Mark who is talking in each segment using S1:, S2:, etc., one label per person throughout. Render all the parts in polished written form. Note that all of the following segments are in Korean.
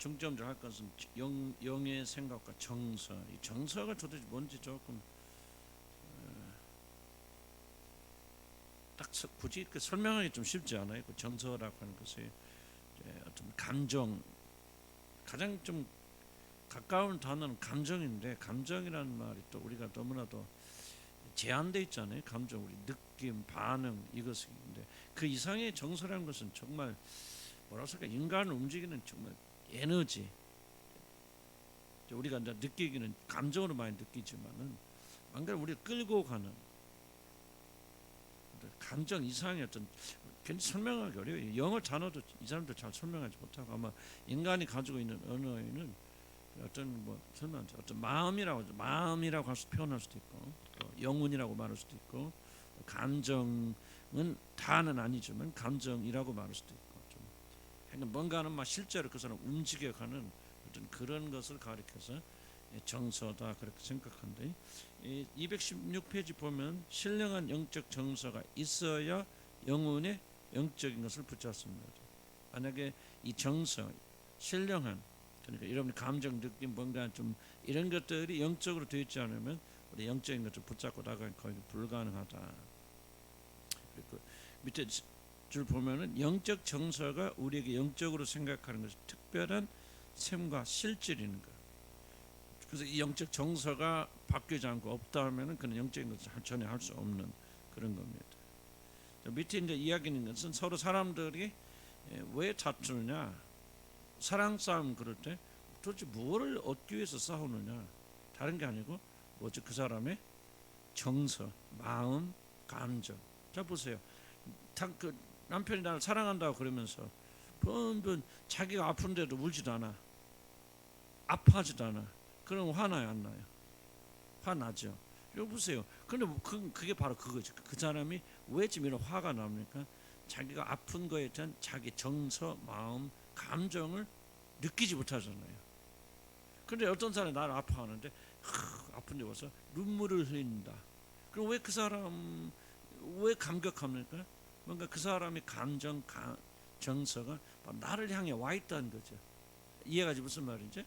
S1: 중점적으로 할 것은 영의 생각과 정서. 이 정서가 도대체 뭔지 조금 딱 굳이 설명하기 좀 쉽지 않아요. 그 정서라고 하는 것이 어떤 감정, 가장 좀 가까운 단어는 감정인데, 감정이라는 말이 또 우리가 너무나도 제한돼 있잖아요. 감정, 우리 느낌, 반응, 이것인데 그 이상의 정서라는 것은 정말 뭐라 할까, 인간을 움직이는 정말 에너지. 우리가 이제 느끼기는 감정으로 많이 느끼지만은 뭔가 우리를 끌고 가는 감정 이상의 어떤, 괜히 설명하기 어려워요. 영어 단어도 이 사람들 잘 설명하지 못하고, 아마 인간이 가지고 있는 언어에는 어떤 어떤 마음이라고 할 수 표현할 수도 있고, 또 영혼이라고 말할 수도 있고, 감정은 다는 아니지만 감정이라고 말할 수도 있고, 좀 그러니까 뭔가는 막 실제로 그 사람 움직여가는 어떤 그런 것을 가리켜서 정서다 그렇게 생각한데, 216페이지 보면 신령한 영적 정서가 있어야 영혼의 영적인 것을 붙잡습니다. 만약에 이 정서, 신령한, 그러니까 여러분의 감정, 느낌, 뭔가 좀 이런 것들이 영적으로 되어 있지 않으면 우리 영적인 것을 붙잡고 나가기 거의 불가능하다. 그리고 밑에 줄 보면은 영적 정서가 우리에게 영적으로 생각하는 것이 특별한 셈과 실질이는 것. 그래서 이 영적 정서가 바뀌지 않고 없다 하면은 그는 영적인 것을 전혀 할 수 없는 그런 겁니다. 밑에 이제 이야기하는 것은 서로 사람들이 왜 다투느냐, 사랑 싸움 그럴 때 도대체 무엇을 얻기 위해서 싸우느냐, 다른 게 아니고 뭐죠? 그 사람의 정서, 마음, 감정. 자 보세요. 그 남편이 나를 사랑한다고 그러면서 번번 자기가 아픈데도 울지도 않아, 아파하지도 않아. 그럼 화나요, 안 나요? 화나죠. 이거 보세요. 근데 그게 바로 그거죠. 그 사람이 왜 지금 이런 화가 납니까? 자기가 아픈 거에 대한 자기 정서, 마음, 감정을 느끼지 못하잖아요. 근데 어떤 사람이 나를 아파하는데 아픈데 와서 눈물을 흘린다. 그럼 왜 그 사람 왜 감격합니까? 뭔가 그 사람의 감정, 정서가 나를 향해 와 있다는 거죠. 이해가지 무슨 말인지?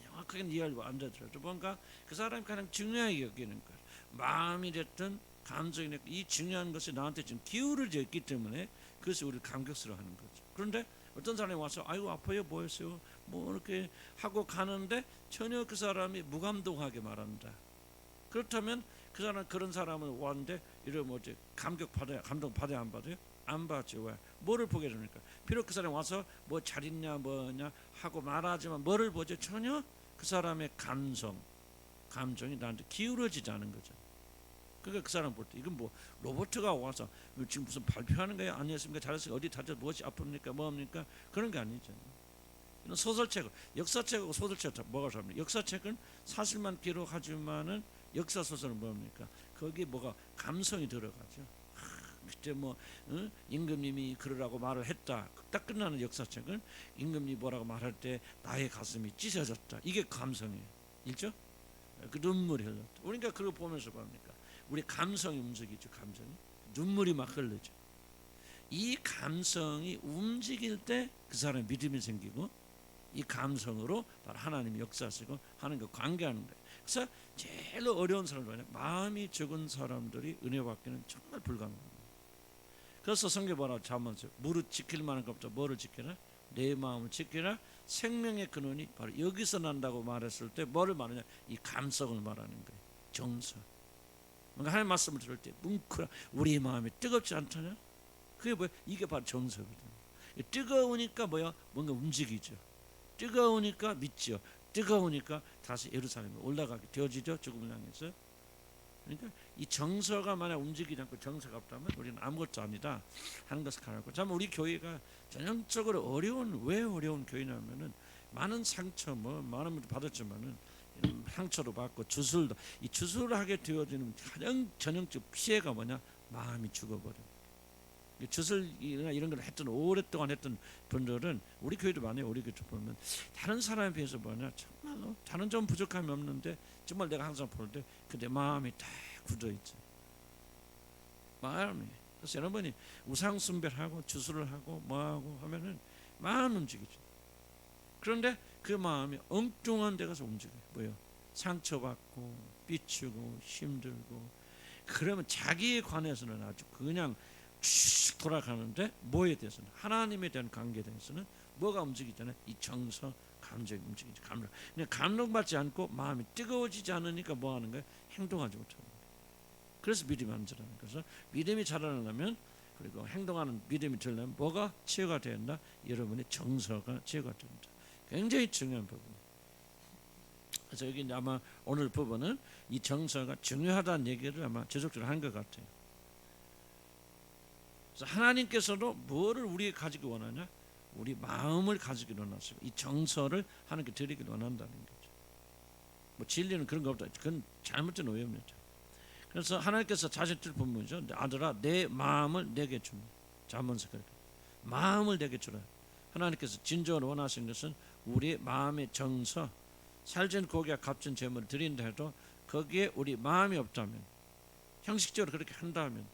S1: 정확하게 이해하려고 안 되더라도 뭔가 그 사람이 가장 중요하게 여기는 것, 마음이 됐든 감정이 됐든 이 중요한 것이 나한테 지금 기울어져 있기 때문에 그것이 우리를 감격스러워하는 거죠. 그런데 어떤 사람이 와서 아이고 아파요 뭐였어요 뭐 이렇게 하고 가는데 전혀 그 사람이 무감동하게 말한다. 그렇다면 그 사람, 그런 사람을 왔는데 이러면 뭐지, 감동 받아야 안 받아요? 안 받죠. 왜? 뭐를 보게 됩니까? 비록 그 사람이 와서 뭐 잘 있냐 뭐냐 하고 말하지만 뭐를 보죠? 전혀 그 사람의 감정이 나한테 기울어지지 않은 거죠. 그러니까 그 사람 볼 때 이건 뭐 로버트가 와서 지금 무슨 발표하는 거예요? 아니었습니까? 잘했어요. 어디 다쳐 무엇이 아픕니까? 뭐합니까? 그런 게 아니죠. 이런 소설책, 역사책하고 소설책 뭐가 다릅니까? 역사책은 사실만 기록하지만은 역사 소설은 뭡니까? 거기 뭐가 감성이 들어가죠. 그때 뭐 임금님이 그러라고 말을 했다. 딱 끝나는 역사책은 임금님이 뭐라고 말할 때 나의 가슴이 찢어졌다. 이게 감성이에요. 일죠? 그 눈물이 흘렀다. 우리가 그거 보면서 봅니까? 우리 감성이 움직이죠. 감정이 눈물이 막 흘르죠. 이 감성이 움직일 때 그 사람의 믿음이 생기고, 이 감성으로 바로 하나님이 역사하시고 하는 거 관계하는 거예요. 그래서 제일 어려운 사람은 마음이 적은 사람들이 은혜 받기는 정말 불가능합니다. 그래서 성경 뭐라고 자문서 무릇 지킬 만한 것부터 뭐를 지켜라? 내 마음을 지켜라. 생명의 근원이 바로 여기서 난다고 말했을 때 뭐를 말하냐? 이 감성을 말하는 거예요. 정서. 뭔가 하나님 말씀을 들을 때 뭉클한 우리 마음이 뜨겁지 않다냐? 그게 뭐야? 이게 바로 정서거든요. 뜨거우니까 뭐야? 뭔가 움직이죠. 뜨거우니까 믿죠. 뜨거우니까 다시 예루살렘에 올라가게 되어지죠. 죽음을 향해서. 그러니까 이 정서가 만약 움직이지 않고 정서가 없다면 우리는 아무것도 아니다 하는 것을 가르치고, 참 우리 교회가 전형적으로 왜 어려운 교회냐면은 많은 상처 많은 분들 받았지만은 상처도 받고 주술도, 이 주술을 하게 되어지는 가장 전형적 피해가 뭐냐? 마음이 죽어버려. 주술이나 이런 걸 오랫동안 했던 분들은 우리 교회도 많아요. 우리 교회 보면 다른 사람에 비해서 뭐냐, 정말로 다른 점 부족함이 없는데 정말 내가 항상 볼 때 그때 마음이 다 굳어있죠. 마음이. 그래서 여러분이 우상 숭배하고 주술을 하고 뭐하고 하면은 마음 움직이죠. 그런데 그 마음이 엉뚱한 데 가서 움직여요. 뭐요? 상처받고 삐치고 힘들고. 그러면 자기에 관해서는 아주 그냥 쭉 돌아가는데 뭐에 대해서는, 하나님에 대한 관계에 대해서는 뭐가 움직이잖아요? 이 정서, 감정이 움직이죠. 그냥 감동받지 않고 마음이 뜨거워지지 않으니까 뭐 하는 거예요? 행동하지 못하는 거예요. 그래서 믿음이 안 자라는 거예요. 그래서 믿음이 자라려면, 그리고 행동하는 믿음이 들려면 뭐가 치유가 된다? 여러분의 정서가 치유가 된다. 굉장히 중요한 부분이에요. 그래서 여기 아마 오늘 부분은 이 정서가 중요하다는 얘기를 아마 지속적으로 한 것 같아요. 그래서 하나님께서도 뭐를 우리에게 가지기 원하냐? 우리 마음을 가지기를 원하시고 이 정서를 하나님께 드리기를 원한다는 거죠. 뭐 진리는 그런 거 없다. 그건 잘못된 오해입니다. 그래서 하나님께서 자신 뜻 분명이죠. 아들아, 내 마음을 내게 주라. 잠언서 그렇게 마음을 내게 주라. 하나님께서 진정으로 원하시는 것은 우리의 마음의 정서, 살진 고기와 값진 재물을 드린다 해도 거기에 우리 마음이 없다면, 형식적으로 그렇게 한다면,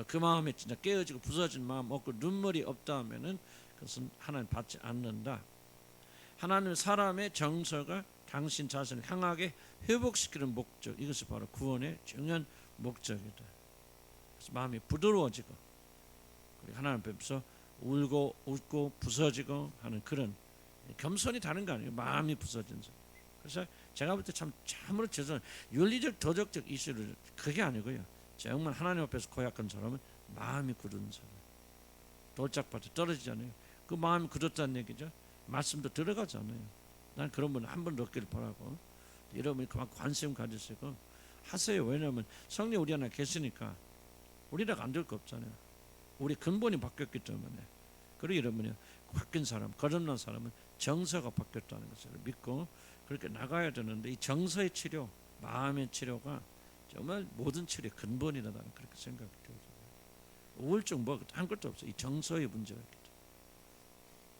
S1: 그 마음에 진짜 깨어지고 부서진 마음 없고 눈물이 없다면은 그것은 하나님 받지 않는다. 하나님 사람의 정서가 당신 자신을 향하게 회복시키는 목적, 이것이 바로 구원의 중요한 목적이다. 그래서 마음이 부드러워지고 하나님 앞에서 울고 웃고 부서지고 하는 그런 겸손이 다른 거 아니에요. 마음이 부서진 사람. 그래서 제가 볼 때 참으로 죄송해요. 윤리적 도덕적 이슈를, 그게 아니고요. 정말 하나님 앞에서 고약한 사람은 마음이 굳은 사람. 돌짝밭에 떨어지잖아요. 그 마음이 굳었다는 얘기죠. 말씀도 들어가잖아요. 난 그런 분 한 번 얻기를 바라고, 여러분이 그만 관심 가지시고 하세요. 왜냐하면 성령 우리 안에 계시니까 우리랑 안 될 거 없잖아요. 우리 근본이 바뀌었기 때문에. 그리고 여러분이 바뀐 사람, 거듭난 사람은 정서가 바뀌었다는 것을 믿고 그렇게 나가야 되는데, 이 정서의 치료, 마음의 치료가 정말 모든 치료의 근본이다, 나는 그렇게 생각이 들어요. 우울증 뭐 한 것도 없어. 이 정서의 문제가 있기 때문에.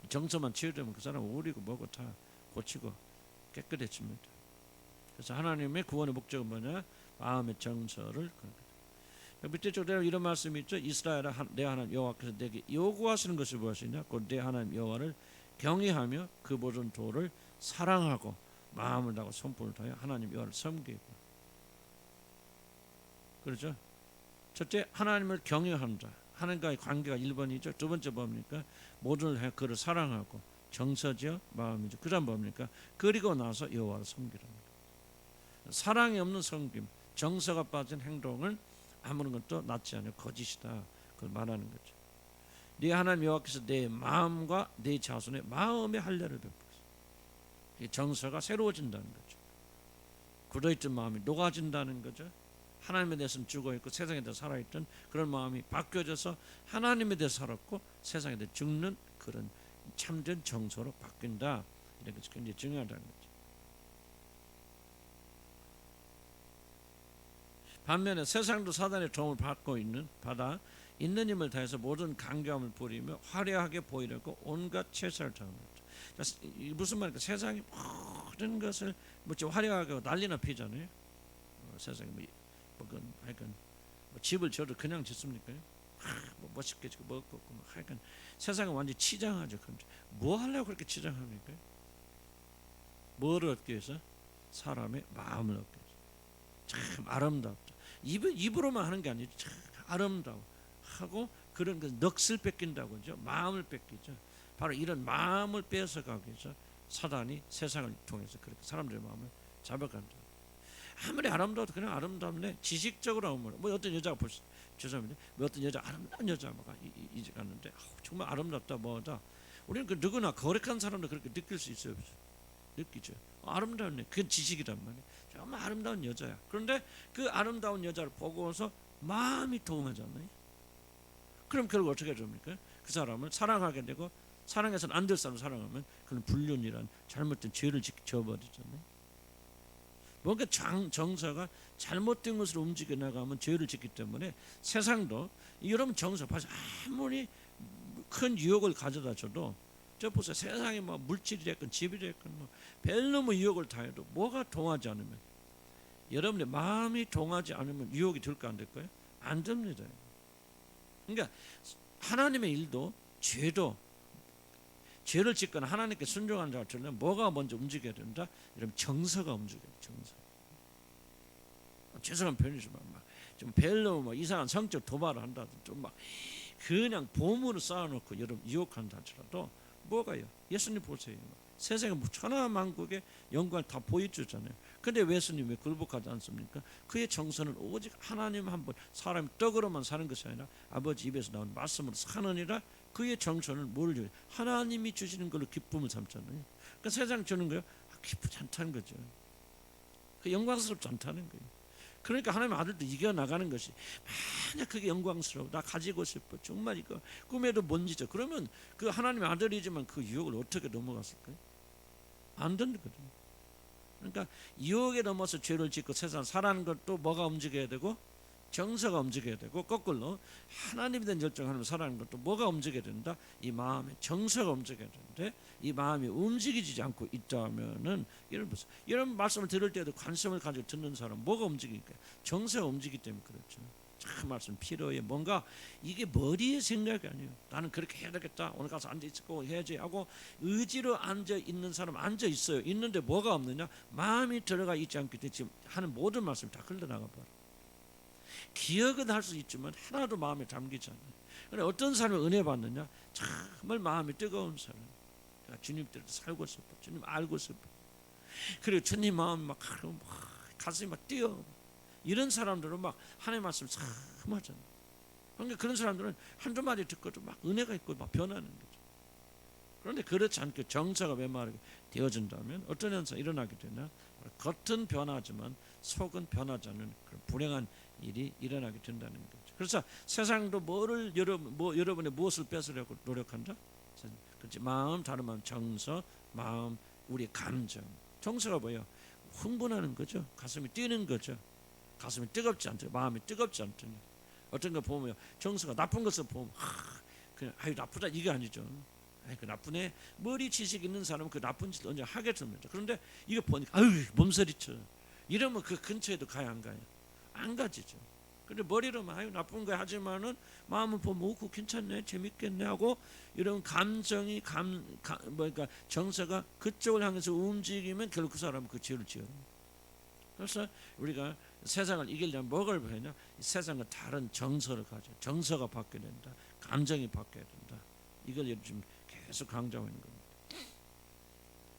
S1: 이 정서만 치유되면 그 사람 우울이고 뭐고 다 고치고 깨끗해집니다. 그래서 하나님의 구원의 목적은 뭐냐? 마음의 정서를. 밑에 쪽에 이런 말씀이 있죠. 이스라엘아, 내 하나님 여호와께서 내게 요구하시는 것이 무엇이냐? 곧 내 하나님 여호와를 경외하며 그 모든 도를 사랑하고 마음을 다하고 손품을 다하여 하나님 여호와를 섬기고. 그렇죠? 첫째, 하나님을 경외한다. 하나님과의 관계가 1번이죠. 두 번째 뭡니까? 모든 그를 사랑하고 정서지어 마음이죠. 그 다음 뭡니까? 그리고 나서 여호와를 섬기랍니다. 사랑이 없는 섬김, 정서가 빠진 행동은 아무런 것도 낫지 않아요. 거짓이다. 그걸 말하는 거죠. 네 하나님 여호와께서 내 마음과 내 자손의 마음의 할례를 베푸소서. 이 정서가 새로워진다는 거죠. 굳어있던 마음이 녹아진다는 거죠. 하나님에 대해서는 죽어있고 세상에 대해서 살아있던 그런 마음이 바뀌어져서 하나님에 대해서 살았고 세상에 대해서 죽는 그런 참된 정서로 바뀐다. 이런 것이 굉장히 중요하다는 거죠. 반면에 세상도 사단의 도움을 받아 있는 힘을 다해서 모든 강경함을 부리며 화려하게 보이려고 온갖 최선을 다합니다. 무슨 말입니까? 세상이 모든 것을 화려하게 난리나 피잖아요. 세상에 하여간 집을 지어도 그냥 짓습니까? 멋있게 짓고 먹고 하여간 세상은 완전히 치장하죠. 뭐 하려고 그렇게 치장합니까? 뭐를 얻기 위해서? 사람의 마음을 얻기 위해서. 참 아름답다. 입으로만 하는 게 아니죠. 참 아름다워 하고 그런 그 넋을 뺏긴다고 하죠. 마음을 뺏기죠. 바로 이런 마음을 뺏어가기 위해서 사단이 세상을 통해서 그렇게 사람들의 마음을 잡아간다. 아무리 아름다워도 그냥 아름답네. 지식적으로 하면 뭐 어떤 여자가 죄송합니다. 뭐 어떤 여자 아름다운 여자가 이제 갔는데 정말 아름답다 뭐다. 우리는 그 누구나 거룩한 사람도 그렇게 느낄 수 있어요. 느끼죠. 아름다운 그건 지식이란 말이에요. 정말 아름다운 여자야. 그런데 그 아름다운 여자를 보고서 마음이 동하잖아요. 그럼 결국 어떻게 됩니까? 그 사람을 사랑하게 되고, 사랑해서는 안 될 사람을 사랑하면 그는 불륜이란 잘못된 죄를 지어버리잖아요. 뭔가 정서가 잘못된 것으로 움직여 나가면 죄를 짓기 때문에 세상도 여러분 정서 봐서 아무리 큰 유혹을 가져다 줘도 저 보세요. 세상에 뭐 물질이 됐건 집이 됐건 뭐 별놈의 유혹을 다 해도 뭐가 동하지 않으면, 여러분의 마음이 동하지 않으면 유혹이 될까 안 될까요? 안 됩니다. 그러니까 하나님의 일도 죄도 죄를 짓거나 하나님께 순종하는 자가 되려면 뭐가 먼저 움직여야 된다? 이러면 정서가 움직여요. 정서. 죄송한 표현이지만 좀 별로 뭐 이상한 성적 도발을 한다든지 좀 막 그냥 보물을 쌓아놓고 여러분 유혹한다 할지라도 뭐가요? 예수님 보세요. 세상에 천하만국의 영광을 다 보여주잖아요. 근데 예수님 왜 굴복하지 않습니까? 그의 정서는 오직 하나님 한 분, 사람이 떡으로만 사는 것이 아니라 아버지 입에서 나온 말씀으로 사느니라. 그의 정서는 뭘 줘요? 하나님이 주시는 걸로 기쁨을 삼잖아요. 그러니까 세상 주는 거요? 기쁘지 않다는 거죠. 그 영광스럽지 않다는 거예요. 그러니까 하나님의 아들도 이겨나가는 것이 만약 그게 영광스러워 나 가지고 싶어 정말 이거 꿈에도 뭔지죠. 그러면 그 하나님의 아들이지만 그 유혹을 어떻게 넘어갔을까요? 안 되거든요. 그러니까 유혹에 넘어서 죄를 짓고 세상 살아가는 것도 뭐가 움직여야 되고 정서가 움직여야 되고 거꾸로 하나님에 대한 열정하면 살아가는 것도 뭐가 움직여야 된다? 이 마음의 정서가 움직여야 되는데 이 마음이 움직이지 않고 있다면은 이런 말씀을 들을 때도 관심을 가지고 듣는 사람 뭐가 움직이니까 정서가 움직이기 때문에 그렇죠. 참 말씀 필요해. 뭔가 이게 머리의 생각이 아니에요. 나는 그렇게 해야 되겠다. 오늘 가서 앉아 있고 해야지 하고 의지로 앉아 있는 사람 앉아 있어요. 있는데 뭐가 없느냐? 마음이 들어가 있지 않기 때문에 지금 하는 모든 말씀이 다 흘러나가 버려. 기억은 할 수 있지만 하나도 마음에 담기지 않아요. 그런데 어떤 사람이 은혜 받느냐? 정말 마음이 뜨거운 사람. 주님 뜻대로 살고 싶어. 주님 알고 싶어. 그리고 주님 마음이 막 가슴이 막 뛰어. 이런 사람들은 막 하나님의 말씀 참 하잖아요. 그러니까 그런 사람들은 한두 마디 듣고도 막 은혜가 있고 막 변하는 거죠. 그런데 그렇지 않게 정서가 메마르게 되어진다면 어떤 현상이 일어나게 되나? 겉은 변하지만 속은 변하지 않는 그런 불행한 일이 일어나게 된다는 거죠. 그래서 세상도 여러분의 무엇을 뺏으려고 노력한다? 그렇지. 마음, 다른 마음, 정서, 마음, 우리 감정. 정서가 뭐예요? 흥분하는 거죠. 가슴이 뛰는 거죠. 가슴이 뜨겁지 않죠. 마음이 뜨겁지 않더니 어떤 거 보면 정서가 나쁜 것을 보면 그냥 아유 나쁘다 이게 아니죠. 그 나쁘네. 머리 지식 있는 사람은 그 나쁜 짓을 언제 하게 됩니다. 그런데 이거 보니까 아유 몸서리쳐. 이러면 그 근처에도 가야 안 가요? 안 가지죠. 근데 머리로만 아유 나쁜 거 하지만은 마음을 보면 그 괜찮네 재밌겠네 하고 이런 감정이 그러니까 정서가 그쪽을 향해서 움직이면 결국 그 사람은 그 죄를 지어요. 그래서 우리가 세상을 이기려면 뭐를 배우냐? 세상과 다른 정서를 가져. 정서가 바뀌어야 된다. 감정이 바뀌어야 된다. 이걸 지금 계속 강조하고 있는 겁니다.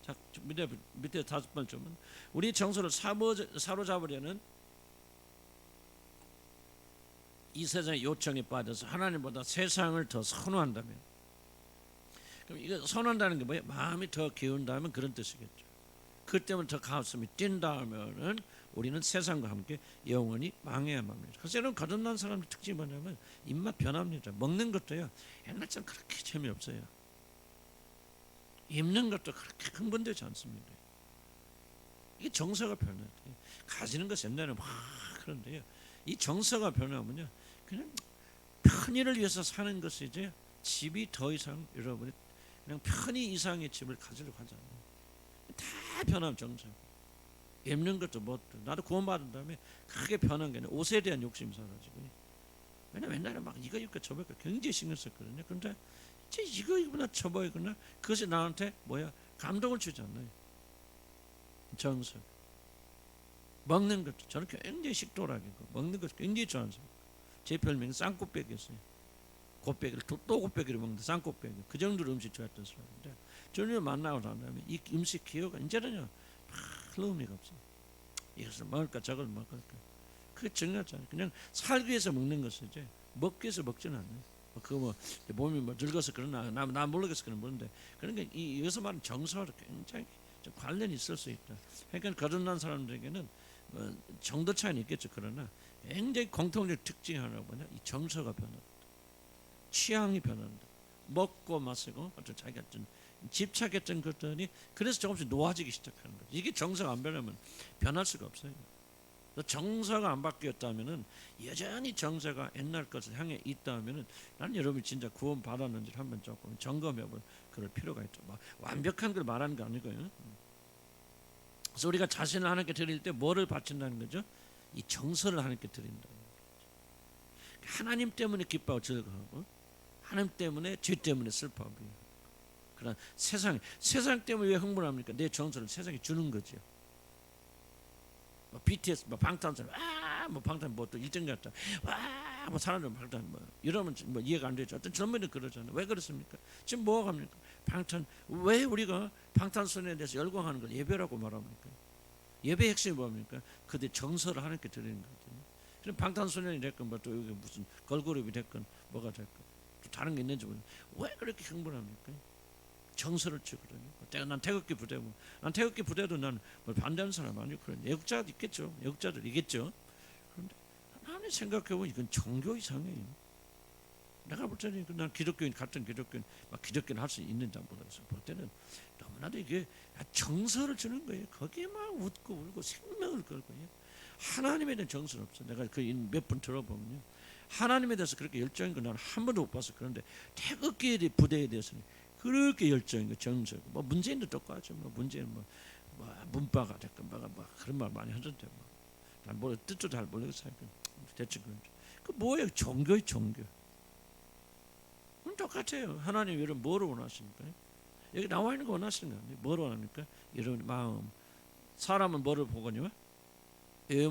S1: 자, 밑에 5번째는 우리 정서를 사로잡으려는 이 세상의 요청에 빠져서 하나님보다 세상을 더 선호한다면, 그럼 이거 선호한다는 게 뭐예요? 마음이 더 기운다면 그런 뜻이겠죠. 그 때문에 더 가슴이 뛴다 하면은 우리는 세상과 함께 영원히 망해야만 합니다. 그래서 여러분 거듭난 사람의 특징이 뭐냐면 입맛 변합니다. 먹는 것도요 옛날처럼 그렇게 재미없어요. 입는 것도 그렇게 흥분되지 않습니다. 이게 정서가 변해요. 가지는 것이 옛날에는 막 그런데요. 이 정서가 변하면요 그냥 편의를 위해서 사는 것이 이제 집이 더 이상 여러분이 그냥 편의 이상의 집을 가지려고 하지 않아요. 다 변한 정서. 입는 것도 뭣도 나도 구원받은 다음에 크게 변한 게 아니라 옷에 대한 욕심이 사라지고. 왜냐면 옛날에 막 이거 입고 저거 입고 굉장히 신경 썼거든요. 그런데 이제 이거 입거나 저거 입거나 그것이 나한테 뭐야 감동을 주지 않나요? 정서. 먹는 것도 저는 굉장히 식도락이고 먹는 것도 굉장히 좋아하는 사람. 제 별명은 쌍꽃배기였어요. 곱배기를 또 곱배기를 먹는데 쌍꽃배기. 그 정도로 음식 좋아했던 사람인데 저를 만나고 난 다음에 이 음식 기호가 이제는요 별로 의미가 없어요. 이것을 먹을까 저걸 먹을까 그게 중요하지 않아요. 그냥 살기 위해서 먹는 것을 이제 먹기 위해서 먹지는 않아요. 그거 뭐 몸이 뭐 늙어서 그러나 나 모르겠어 그런 모르는데 그러니까 여기서 말하는 정서와 굉장히 좀 관련이 있을 수 있다. 그러니까 거듭난 사람들에게는 정도 차이는 있겠죠. 그러나 굉장히 공통적 특징이 하나가 뭐냐? 이 정서가 변한다. 취향이 변한다. 먹고 마시고 어떤 자기가 좀 집착했던 것들이 그래서 조금씩 놓아지기 시작하는 거죠. 이게 정서가 안 변하면 변할 수가 없어요. 정서가 안 바뀌었다면은 여전히 정서가 옛날 것을 향해 있다면은 난 여러분이 진짜 구원 받았는지를 한번 조금 점검해볼 그럴 필요가 있죠. 완벽한 걸 말하는 거 아니고요. 그래서 우리가 자신을 하나님께 드릴 때 뭐를 바친다는 거죠? 이 정서를 하나님께 드린다는 거죠. 하나님 때문에 기뻐하고 즐거워하고 하나님 때문에 죄 때문에 슬퍼하고 그런 세상 때문에 왜 흥분합니까? 내 정서를 세상에 주는 거죠. 뭐 BTS, 뭐 방탄소년, 뭐 방탄 뭐 또 일정 같다, 뭐 사람들 방탄 뭐 이러면 뭐 이해가 안 되죠. 어떤 젊은이들 그러잖아요. 왜 그렇습니까? 지금 뭐가 합니까? 방탄 왜 우리가 방탄소년에 대해서 열광하는 걸 예배라고 말합니까? 예배 핵심이 뭡니까? 그들 정서를 하나님께 드리는 거거든요. 그럼 방탄소년이 됐건 뭐 또 여기 무슨 걸그룹이 됐건 뭐가 됐건 또 다른 게 있는지 모르겠는데 왜 그렇게 흥분합니까? 정서를 주거든요. 난 태극기 부대고, 난 태극기 부대도 난 뭐 반대하는 사람 아니고 그런 애국자도 있겠죠. 애국자들 있겠죠. 그런데 나는 생각해보면 이건 종교 이상해요. 내가 볼 때는 난 기독교인 같은 기독교인 막 기독교인 할 수 있는지 모르겠어. 볼 때는 너무나도 이게 정서를 주는 거예요. 거기에 막 웃고 울고 생명을 걸고요. 하나님에 대한 정서는 없어. 내가 그 몇 분 들어보면요. 하나님에 대해서 그렇게 열정인 거 나는 한 번도 못 봤어. 그런데 태극기 부대에 대해서는 그렇게 열정인 거 정서. 뭐 문재인도 똑같죠. 뭐 문재인 뭐 문바가 됐건 뭐 그런 말 많이 하던데 뭐. 난 뭐 뜻도 잘 모르겠어요. 대충 그런. 그 뭐예요? 종교의 종교. 똑같아요. 하나님 여러분 뭐를 원하십니까? 여기 나와 있는 거 원하시는 거 아니에요? 뭐를 원합니까? 여러분 마음. 사람은 뭐를 보거니와?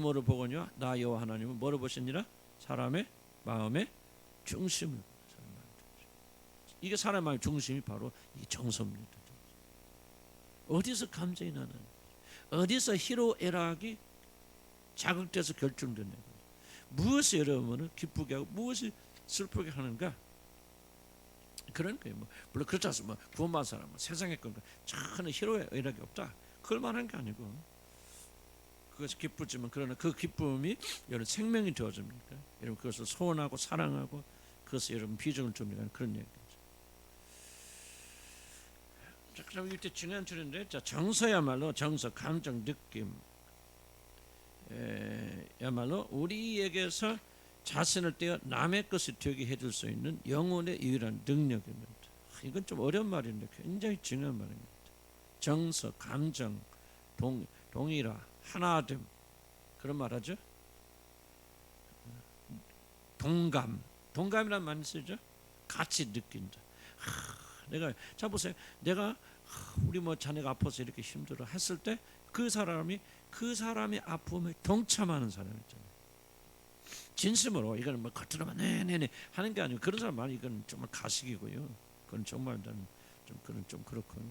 S1: 뭐를 보거니와? 나 여호와 하나님은 뭐를 보시니라? 사람의 마음의 중심을. 이게 사람의 마음의 중심이 바로 이 정서입니다. 어디서 감정이 나는? 어디서 희로애락이 자극돼서 결정되는 거예요. 무엇이 여러분을 기쁘게 하고 무엇이 슬프게 하는가? 그런 거예요. 뭐 물론 그렇지 않습니다. 뭐 구원받은 사람은 세상의 건가 전혀 희로애락이 없다. 그걸 말하는 게 아니고 그것이 기쁘지만 그러나 그 기쁨이 여러분 생명이 되어집니까? 여러분 그것을 소원하고 사랑하고 그것을 여러분 비전을 줍니까? 그런 얘기죠. 자, 그럼 이때 중요한 줄인데, 자 정서야말로 정서, 감정, 느낌, 야말로 우리에게서 자신을 떼어 남의 것이 되게 해줄 수 있는 영혼의 유일한 능력입니다. 이건 좀 어려운 말인데 굉장히 중요한 말입니다. 정서, 감정, 동일화, 하나됨 그런 말하죠. 동감이란 말이 쓰죠. 같이 느낀다. 내가 자 보세요. 내가 우리 뭐 자네가 아파서 이렇게 힘들어 했을 때 그 사람이 아픔에 동참하는 사람 있잖아요. 진심으로 이거는 뭐 겉으로만 네네네 하는 게 아니고 그런 사람 많이 이건 정말 가식이고요. 그건 정말 나는 좀 그렇거든요.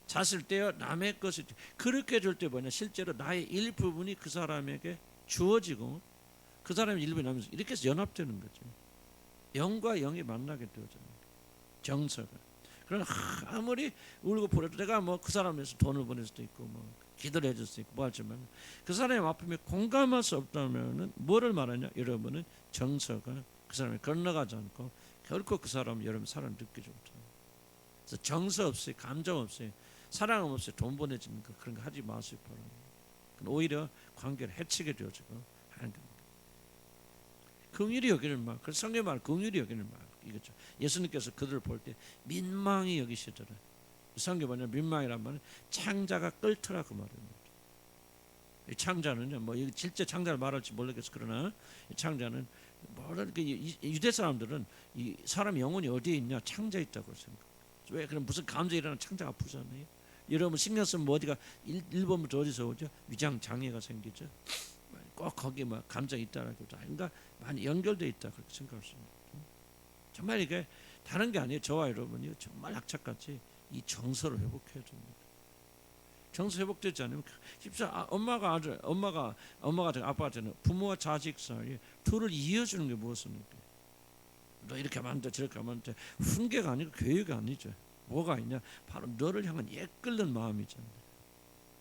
S1: 자실 때요 남의 것을 그렇게 해줄 때 뭐냐 실제로 나의 일부분이 그 사람에게 주어지고 그 사람의 일부분이 나면서 이렇게 해서 연합되는 거죠. 영과 영이 만나게 되어져요. 정서가. 그러나 아무리 울고 불어도 내가 뭐 그 사람을 위해서 돈을 보낼 수도 있고 뭐 기도를 해줄 수도 있고 뭐 하지만 그 사람의 아픔에 공감할 수 없다면은 뭐를 말하냐? 여러분은 정서가 그 사람이 건너가지 않고 결코 그 사람 여러분 사랑 느끼지 못해요. 그래서 정서 없이 감정 없이 사랑 없이 돈 보내주는 거 그런 거 하지 마세요. 오히려 관계를 해치게 되어지고 하는 겁니다. 긍휼히 여기는 말, 그 성경 말 긍휼히 여기는 말 이거죠. 예수님께서 그들을 볼 때 민망히 여기시더라. 성경 뭐냐 민망이란 말은 창자가 끓더라 그 말입니다. 이 창자는요, 뭐 실제 창자를 말할지 모르겠어 그러나 이 창자는 뭐랄까 유대 사람들은 이 사람 영혼이 어디에 있냐 창자에 있다고 생각. 왜 그럼 무슨 감정이 일어나면 창자가 아프잖아요. 여러분 신경 쓰면 뭐 어디가 1번부터 어디서 오죠? 위장 장애가 생기죠. 꼭 거기 뭐 감정이 있다라고 그러니까 많이 연결돼 있다 그렇게 생각할 수 있습니다. 정말 이게 다른 게 아니에요. 저와 여러분이 정말 악착같이 이 정서를 회복해야 됩니다. 정서 회복되지 않으면 엄마가 아빠한테는 부모와 자식 사이에 둘을 이어주는 게 무엇입니까? 너 이렇게 하면 안 돼, 저렇게 하면 안 돼. 훈계가 아니고 교육이 아니죠. 뭐가 있냐? 바로 너를 향한 예끓는 마음이잖아요.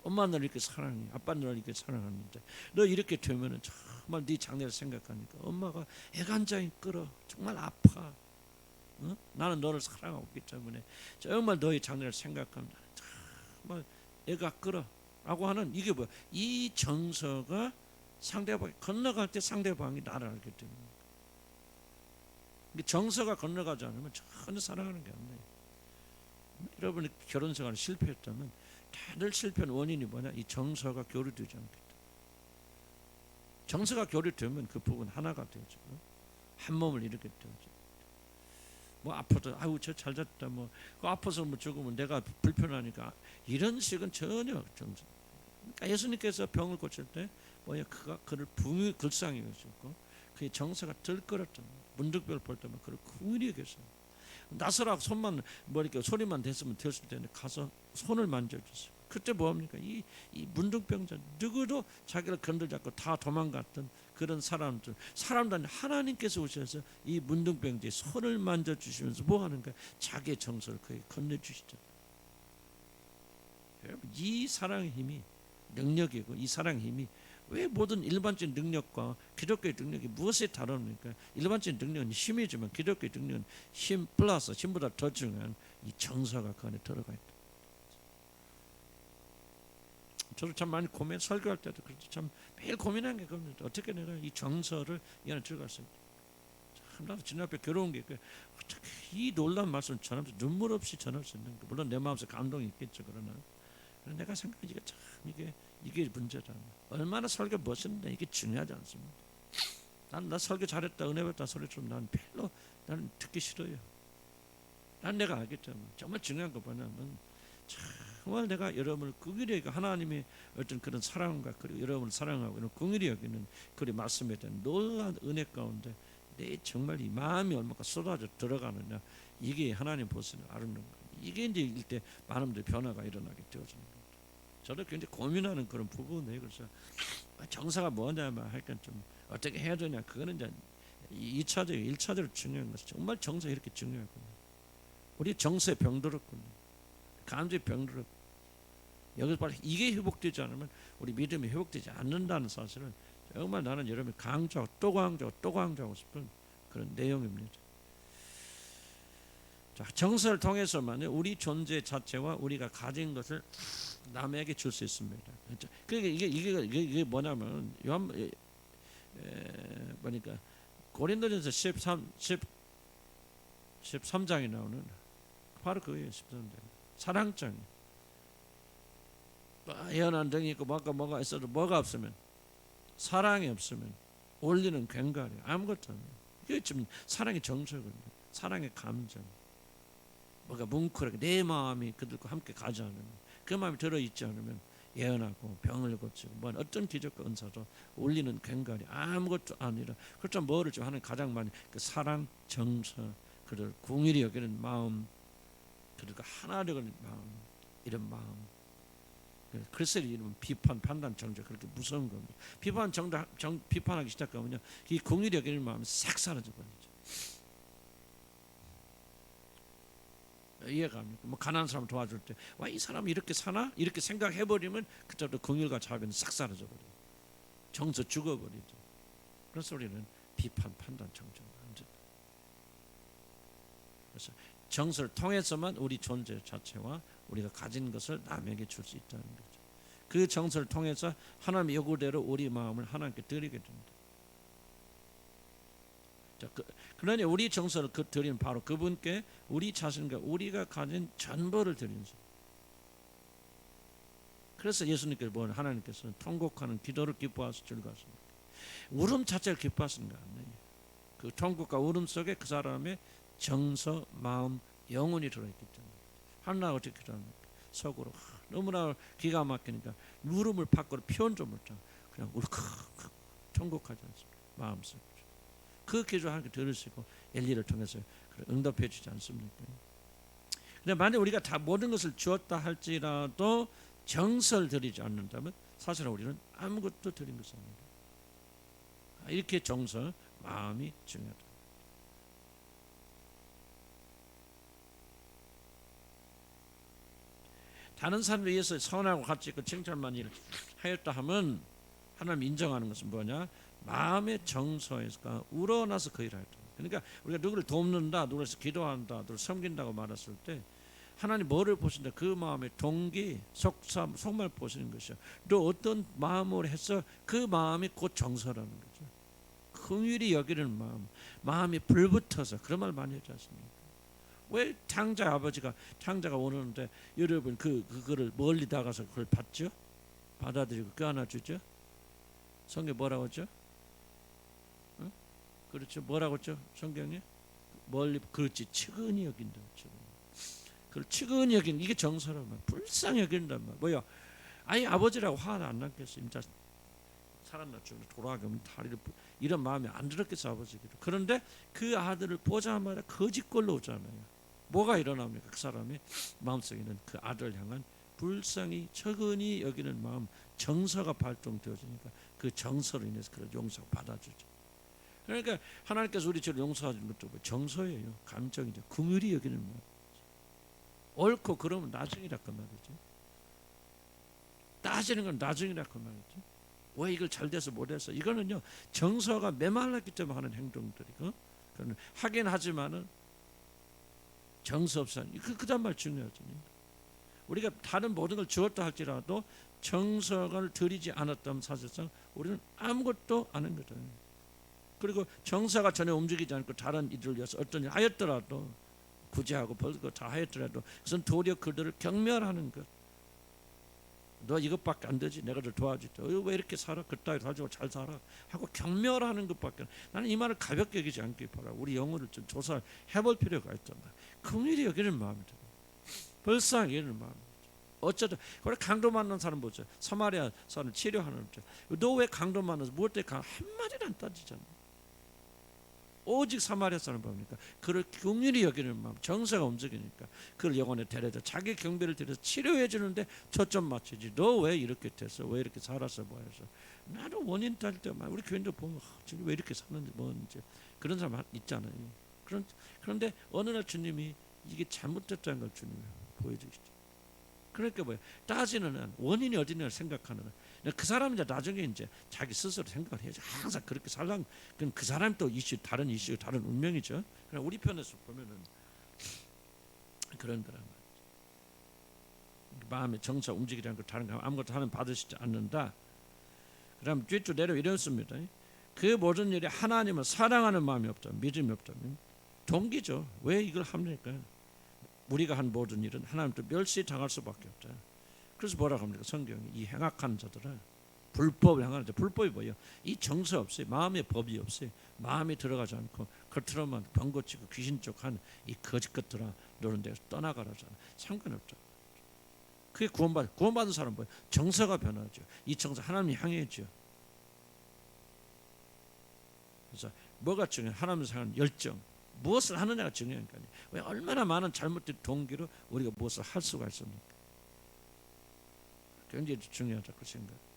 S1: 엄마 너를 이렇게 사랑해, 아빠 너를 이렇게 사랑하는데 너 이렇게 되면은 정말 네 장래를 생각하니까 엄마가 애간장이 끓어 정말 아파. 어? 나는 너를 사랑하고 있기 때문에 정말 너의 장래를 생각하면 정말 애가 끓어라고 하는 이게 뭐야? 이 정서가 상대방이 건너갈 때 상대방이 나를 알기 때문에 정서가 건너가지 않으면 전혀 사랑하는 게 안 돼요. 여러분이 결혼 생활 실패했다면 다들 실패한 원인이 뭐냐? 이 정서가 교류되지 않겠다. 정서가 교류되면 그 부분 하나가 되어지고 한 몸을 이루게 되어져. 뭐 아파도 아유 저 잘 잤다 뭐 그 아파서 뭐 죽으면 내가 불편하니까 이런 식은 전혀 정서. 그러니까 예수님께서 병을 고칠 때 뭐야 그가 그를 불쌍히 여기셨고 그의 정서가 들끓었던 문득별 볼 때만 그를 궁일히 여겼어요. 나서라 손만 뭐 이렇게 소리만 됐으면 됐을 텐데 가서 손을 만져주세요. 그때 뭐합니까? 이 문둥병자 누구도 자기를 건들잡고 다 도망갔던 그런 사람들은 하나님께서 오셔서 이 문둥병자의 손을 만져주시면서 뭐하는가? 자기의 정서를 그에게 건네주시죠. 여러분 이 사랑의 힘이 능력이고 이 사랑의 힘이 왜 모든 일반적인 능력과 기독교의 능력이 무엇에 다릅니까? 일반적인 능력은 힘이지만 기독교의 능력은 힘 플러스 힘보다 더 중요한 이 정서가 그 안에 들어가 있다. 저도 참 많이 설교할 때도 그렇죠. 참 매일 고민한 게 그겁니다. 어떻게 내가 이 정서를 이 안에 들어갈 수 있다. 참 나도 주님 앞에 괴로운 게 어떻게 이 놀라운 말씀을 전하면서 눈물 없이 전할 수 있는가. 물론 내 마음속에 감동이 있겠죠. 그러나 내가 생각하기에 참 이게 문제다. 얼마나 설교 멋있는데 이게 중요하지 않습니다. 나 설교 잘했다 은혜 받았다 소리 좀 난 별로 나는 듣기 싫어요. 난 내가 알겠잖아. 정말 중요한 거 뭐냐면 정말 내가 여러분을 긍휼히 여기고 하나님의 어떤 그런 사랑과 그리고 여러분을 사랑하고 이런 긍휼히 여기는 그리 말씀에 대한 놀라운 은혜 가운데 내 정말 이 마음이 얼마나 쏟아져 들어가느냐 이게 하나님 보시는 아름다운 거예요. 이게 이제 일때 많은 분들의 변화가 일어나게 되어지는 겁니다. 저도 굉장히 고민하는 그런 부분이에요. 그래서 정사가 뭐냐면 할건 좀 어떻게 해야 되냐 그거는 이제 2차적으로 1차적으로 중요한 것은 정말 정사 이렇게 중요하군요. 우리 정서에 병들었군요. 감정에 병들었고 여기서 바로 이게 회복되지 않으면 우리 믿음이 회복되지 않는다는 사실을 정말 나는 여러분이 강조하고 또 강조하고 싶은 그런 내용입니다. 자, 정서를 통해서만 우리 존재 자체와 우리가 가진 것을 남에게 줄 수 있습니다. 그러니까 이게 뭐냐면 보니까 고린도전서 13장에 나오는 바로 그거예요. 13장 사랑장. 예언한 등이 있고 뭐가 있어도 뭐가 없으면 사랑이 없으면 올리는 괭과리 아무것도 없네요. 이게 지금 사랑의 정서거든요. 사랑의 감정. 뭐가 뭉클하게 내 마음이 그들과 함께 가지 않으면 그 마음이 들어있지 않으면 예언하고 병을 고치고 뭐 어떤 기적과 은사도 올리는 괭과리 아무것도 아니라 그렇죠. 뭐를 좀 하는 가장 많이 그 사랑, 정서, 그들 궁일이 여기는 마음, 그들과 하나 되는 마음, 이런 마음. 그래서 이름 비판, 판단, 정죄 그렇게 무서운 겁니다. 비판하기 시작하면요, 이 궁일이 여기는 마음이 싹 사라져 버리죠. 이해가 갑니까? 뭐 가난한 사람 도와줄 때, 와 이 사람 이렇게 사나? 이렇게 생각해 버리면 그때부터 긍휼과 자비는 싹 사라져 버려. 정서 죽어 버리죠. 그래서 우리는 비판, 판단, 정죄가 안 된다. 그래서 정서를 통해서만 우리 존재 자체와 우리가 가진 것을 남에게 줄 수 있다는 거죠. 그 정서를 통해서 하나님의 요구대로 우리 마음을 하나님께 드리게 됩니다. 그러니 우리 정서를 드리는 바로 그분께 우리 자신과 우리가 가진 전부를 드리는 거죠. 그래서 예수님께서 하나님께서는 통곡하는 기도를 기뻐하셔 즐거워하십니다. 울음 자체를 기뻐하시는 거 아니에요. 그 통곡과 울음 속에 그 사람의 정서, 마음, 영혼이 들어있기 때문에 하나 어떻게 기도합니까? 속으로 너무나 기가 막히니까 울음을 밖으로 표현도 못하고 그냥 울컥 통곡하지 않습니다. 마음속으로. 그 기도 하나님께 들으시고 엘리를 통해서 응답해 주지 않습니까? 근데 만약 우리가 다 모든 것을 주었다 할지라도 정서를 드리지 않는다면 사실 우리는 아무것도 드린 것이 아닙니다. 이렇게 정서, 마음이 중요하다. 다른 사람에 의해서 선하고 가치 있고 칭찬만 하였다 하면 하나님 인정하는 것은 뭐냐? 마음의 정서에서 우러나서 그 일을 하였다. 그러니까 우리가 누구를 돕는다, 누구를 기도한다, 누구를 섬긴다고 말했을 때 하나님 뭐를 보신다? 그 마음의 동기, 속말 보시는 것이요. 또 어떤 마음으로 해서 그 마음이 곧 정서라는 거죠. 긍휼히 여기는 마음이 불붙어서 그런 말 많이 하지 않습니까? 왜 창자가 오는데 여러분 그거를 멀리 다가서 그걸 받죠? 받아들이고 껴안아 주죠? 성경 뭐라고 했죠? 응? 그렇죠. 뭐라고 했죠? 성경에 멀리 그렇지 측은히 여긴다. 그걸 측은히 여긴 이게 정서란 말. 불쌍히 여긴단 말. 뭐야? 아니 아버지라고 화는 안 났겠어. 이제 살았나 죽나 돌아가면 다리를 이런 마음이 안 들었겠어 아버지기도. 그런데 그 아들을 보자마자 거짓골로 오잖아요. 뭐가 일어납니까? 그 사람의 마음속에는 그 아들을 향한 불쌍히 측은히 여기는 마음, 정서가 발동되어지니까 그 정서로 인해서 그런 용서가 받아주죠. 그러니까 하나님께서 우리 저를 용서하는 것도 정서예요. 감정이죠. 긍휼히 여기는 마음. 옳고 그러면 나중이라 그 말이죠. 따지는 건 나중이라 그 말이죠. 왜 이걸 잘 돼서 못해서 이거는요 정서가 메말랐기 때문에 하는 행동들이고 하긴 하지만은 정서 없어 그다음 말 중요하죠. 우리가 다른 모든 걸 주었다 할지라도 정서를 들이지 않았다면 사실상 우리는 아무것도 안 한 거다. 그리고 정서가 전혀 움직이지 않고 다른 이들을 위해서 어떤 일 하였더라도 구제하고 벌고 다 하였더라도 그것은 도리어 그들을 경멸하는 것. 너 이것밖에 안 되지. 내가 널 도와줄게. 왜 이렇게 살아? 그따위 가지고 잘 살아. 하고 경멸하는 것밖에. 나는 이 말을 가볍게 여기지 않길 바라. 우리 영혼을 좀 조사해볼 필요가 있단 말이야. 긍휼히 여기는 마음이다. 불쌍히 여기는 마음. 어쩌다 그래 강도 만난 사람 보죠. 사마리아 사람 치료하는 너 왜 강도 만나서 무엇 때문에 한마디도 안 따지잖아. 오직 사마리아 사람 봅니까? 그를 긍휼히 여기는 마음, 정서가 움직이니까 그를 영혼에 데려다 자기 경비를 들여서 치료해 주는데 초점 맞추지. 너 왜 이렇게 됐어? 왜 이렇게 살았어? 뭐 해서 나도 원인 따질 때만 우리 교인들 보면 지금 왜 이렇게 사는지 뭔지 그런 사람 있잖아요. 그런데 어느 날 주님이 이게 잘못됐다는 걸 주님이 보여주시죠. 그러니까 뭐야? 따지는 원인이 어디냐를 생각하는 그 사람은 이제 나중에 이제 자기 스스로 생각을 해야죠. 항상 그렇게 살랑 그 사람 또 이슈 다른 이슈 다른 운명이죠. 그러나 우리 편에서 보면은 그런 거란 말이죠. 마음의 정서 움직이라는 걸 다른 거 아무것도 하면 받으시지 않는다. 그럼 뒤쪽 내려 이렇습니다. 그 모든 일에 하나님을 사랑하는 마음이 없다면 믿음이 없다면 동기죠. 왜 이걸 합니까? 우리가 한 모든 일은 하나님도 멸시당할 수밖에 없다. 그래서 뭐라고 합니까? 성경이 이 행악한 자들은 불법을 행하는 자. 불법이 뭐예요? 이 정서 없어요. 마음의 법이 없어요. 마음이 들어가지 않고 겉으로만 번거치고 귀신 족한 이 거짓 것들아 너는 데서 떠나가라잖아. 상관없죠. 그게 구원받은 사람은 뭐예요? 정서가 변하죠. 이 정서 하나님 향해죠. 그래서 뭐가 중요해? 하나님을 향한 열정. 무엇을 하느냐가 중요한 거 아니에요. 왜 얼마나 많은 잘못된 동기로 우리가 무엇을 할 수가 있습니까? 굉장히 중요하다고 생각해요.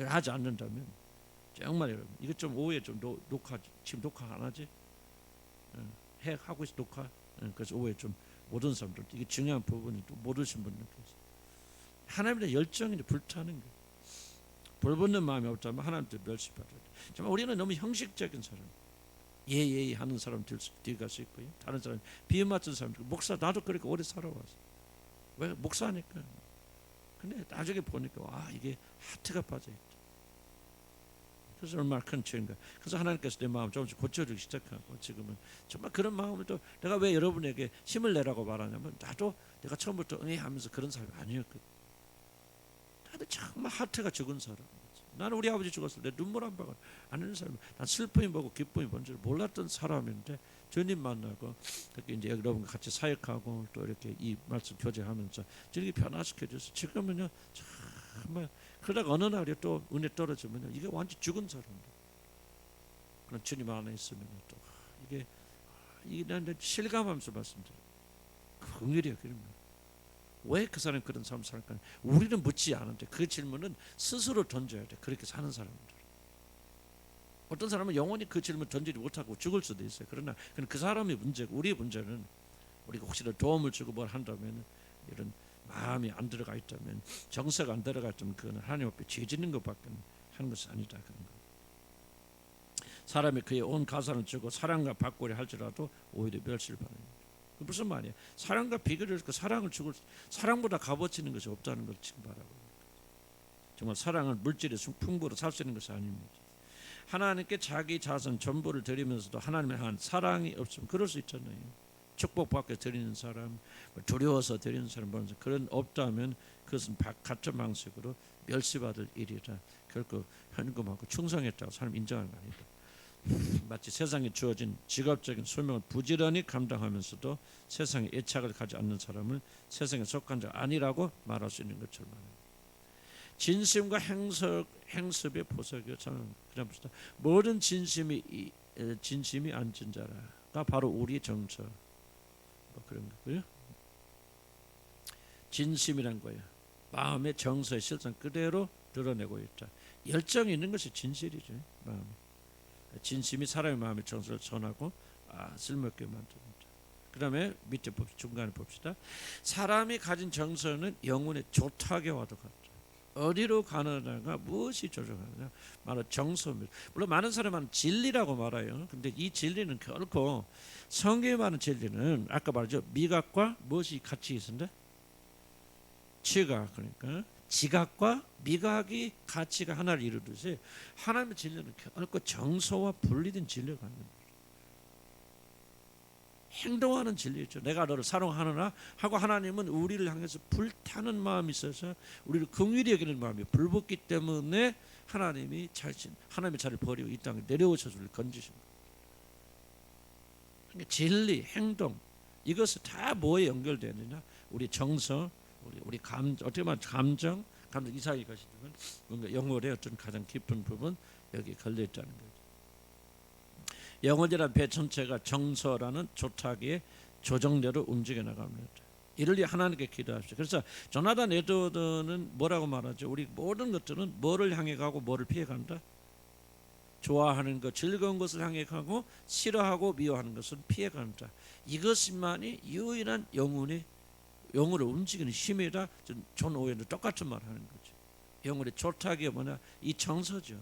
S1: 하지 않는다면 정말 여러분 이거 좀 오후에 좀 녹화 지금 녹화 안 하지? 하고 있어 녹화. 그래서 오후에 좀 모든 사람들 이게 중요한 부분이 또 모르신 분들께서 하나님에 대한 열정이 불타는 거예요. 불붙는 마음이 없다면 하나님도 멸시받아야 돼. 정말 우리는 너무 형식적인 사람. 예예 하는 사람 뒤갈 수 있고요. 다른 사람 비유 맞춘 사람 목사 나도 그렇게 오래 살아왔어. 왜 목사니까. 근데 나중에 보니까 와 이게 하트가 빠져 있다. 그래서 얼마나 큰 죄인가. 그래서 하나님께서 내 마음 조금씩 고쳐주기 시작하고 지금은 정말 그런 마음을 또 내가 왜 여러분에게 힘을 내라고 말하냐면 나도 내가 처음부터 응애하면서 그런 사람이 아니었거든. 나도 정말 하트가 죽은 사람. 나는 우리 아버지 죽었을 때 눈물 한 방울 안 흘린 사람. 난 슬픔이 뭐고 기쁨이 뭔지 몰랐던 사람인데 주님 만나고 그렇게 이제 여러분과 같이 사역하고 또 이렇게 이 말씀 교제하면서 저렇게 변화시켜 줘서 지금은요 정말 그러다가 어느 날에 또 은혜 떨어지면요 이게 완전 죽은 사람들. 그런 주님 안에 있으면 또 이게 난 실감하면서 말씀드려요. 긍휼히 여기는 왜 그 사람이 그런 삶을 살까? 우리는 묻지 않은데 그 질문은 스스로 던져야 돼. 그렇게 사는 사람들. 어떤 사람은 영원히 그 질문 던지지 못하고 죽을 수도 있어요. 그러나 그 사람의 문제고 우리의 문제는 우리가 혹시나 도움을 주고 뭘 한다면 이런 마음이 안 들어가 있다면 정서가 안 들어가 있다면 그건 하나님 앞에 죄 짓는 것밖에 하는 것이 아니다. 그런 거. 사람이 그의 온 가산을 주고 사랑과 받고자 할지라도 오히려 멸시를 받는 무슨 말이야? 사랑과 비교를 그 사랑을 주고 사랑보다 값어치 있는 것이 없다는 걸 지금 바라고. 정말 사랑은 물질의 풍부로 살 수 있는 것이 아닙니다. 하나님께 자기 자선 전부를 드리면서도 하나님을 향한 사랑이 없으면 그럴 수 있잖아요. 축복받게 드리는 사람, 두려워서 드리는 사람 보면서 그런 없다면 그것은 가짜 방식으로 멸시받을 일이라 결코 현금하고 충성했다고 사람 인정하는 거 아니다. 마치 세상에 주어진 직업적인 소명을 부지런히 감당하면서도 세상에 애착을 가지 않는 사람을 세상에 속한 자 아니라고 말할 수 있는 것처럼 말합니다. 진심과 행습의 보석이요. 저는 그냥 봅시다. 모든 진심이 앉은 자라가 바로 우리의 정서. 뭐 그런 거고요. 진심이란 거예요. 마음의 정서의 실상 그대로 드러내고 있다. 열정이 있는 것이 진실이죠. 마음. 진심이 사람의 마음의 정서를 전하고 쓸모있게 만듭니다. 그 다음에 밑에 중간에 봅시다. 사람이 가진 정서는 영혼의 조탁에와도 같다. 어디로 가느냐가 무엇이 조종하느냐 바로 정서입니다. 물론 많은 사람은 진리라고 말해요. 근데 이 진리는 결코 성경에 말하는 진리는 아까 말했죠. 미각과 무엇이 같이 있는데 지각, 그러니까 지각과 미각이 가치가 하나를 이루듯이 하나님의 진리는 결코 정서와 분리된 진리가 아닙니다. 행동하는 진리죠. 내가 너를 사랑하느라 하고 하나님은 우리를 향해서 불타는 마음이 있어서 우리를 긍휼히 여기는 마음이 불붙기 때문에 하나님의 자를 버리고 이 땅에 내려오셔서 우리를 건지신 거예요. 그러니까 진리, 행동 이것은 다 뭐에 연결되느냐? 우리 정서, 우리 어떻게 말하면 감정 이상이 것이지만 뭔가 영혼의 어떤 가장 깊은 부분 여기 걸려 있다는 거죠. 영혼이라는 배 전체가 정서라는 조타기의 조정대로 움직여 나갑니다. 이를 위해 하나님께 기도합시다. 그래서 조나단 에드워드는 뭐라고 말하죠? 우리 모든 것들은 뭐를 향해 가고 뭐를 피해 간다? 좋아하는 것, 즐거운 것을 향해 가고 싫어하고 미워하는 것을 피해 간다. 이것만이 유일한 영혼을 움직이는 힘이다. 존 오웬도 똑같은 말 하는 거죠. 영혼의 조타기가 뭐냐? 이 정서죠.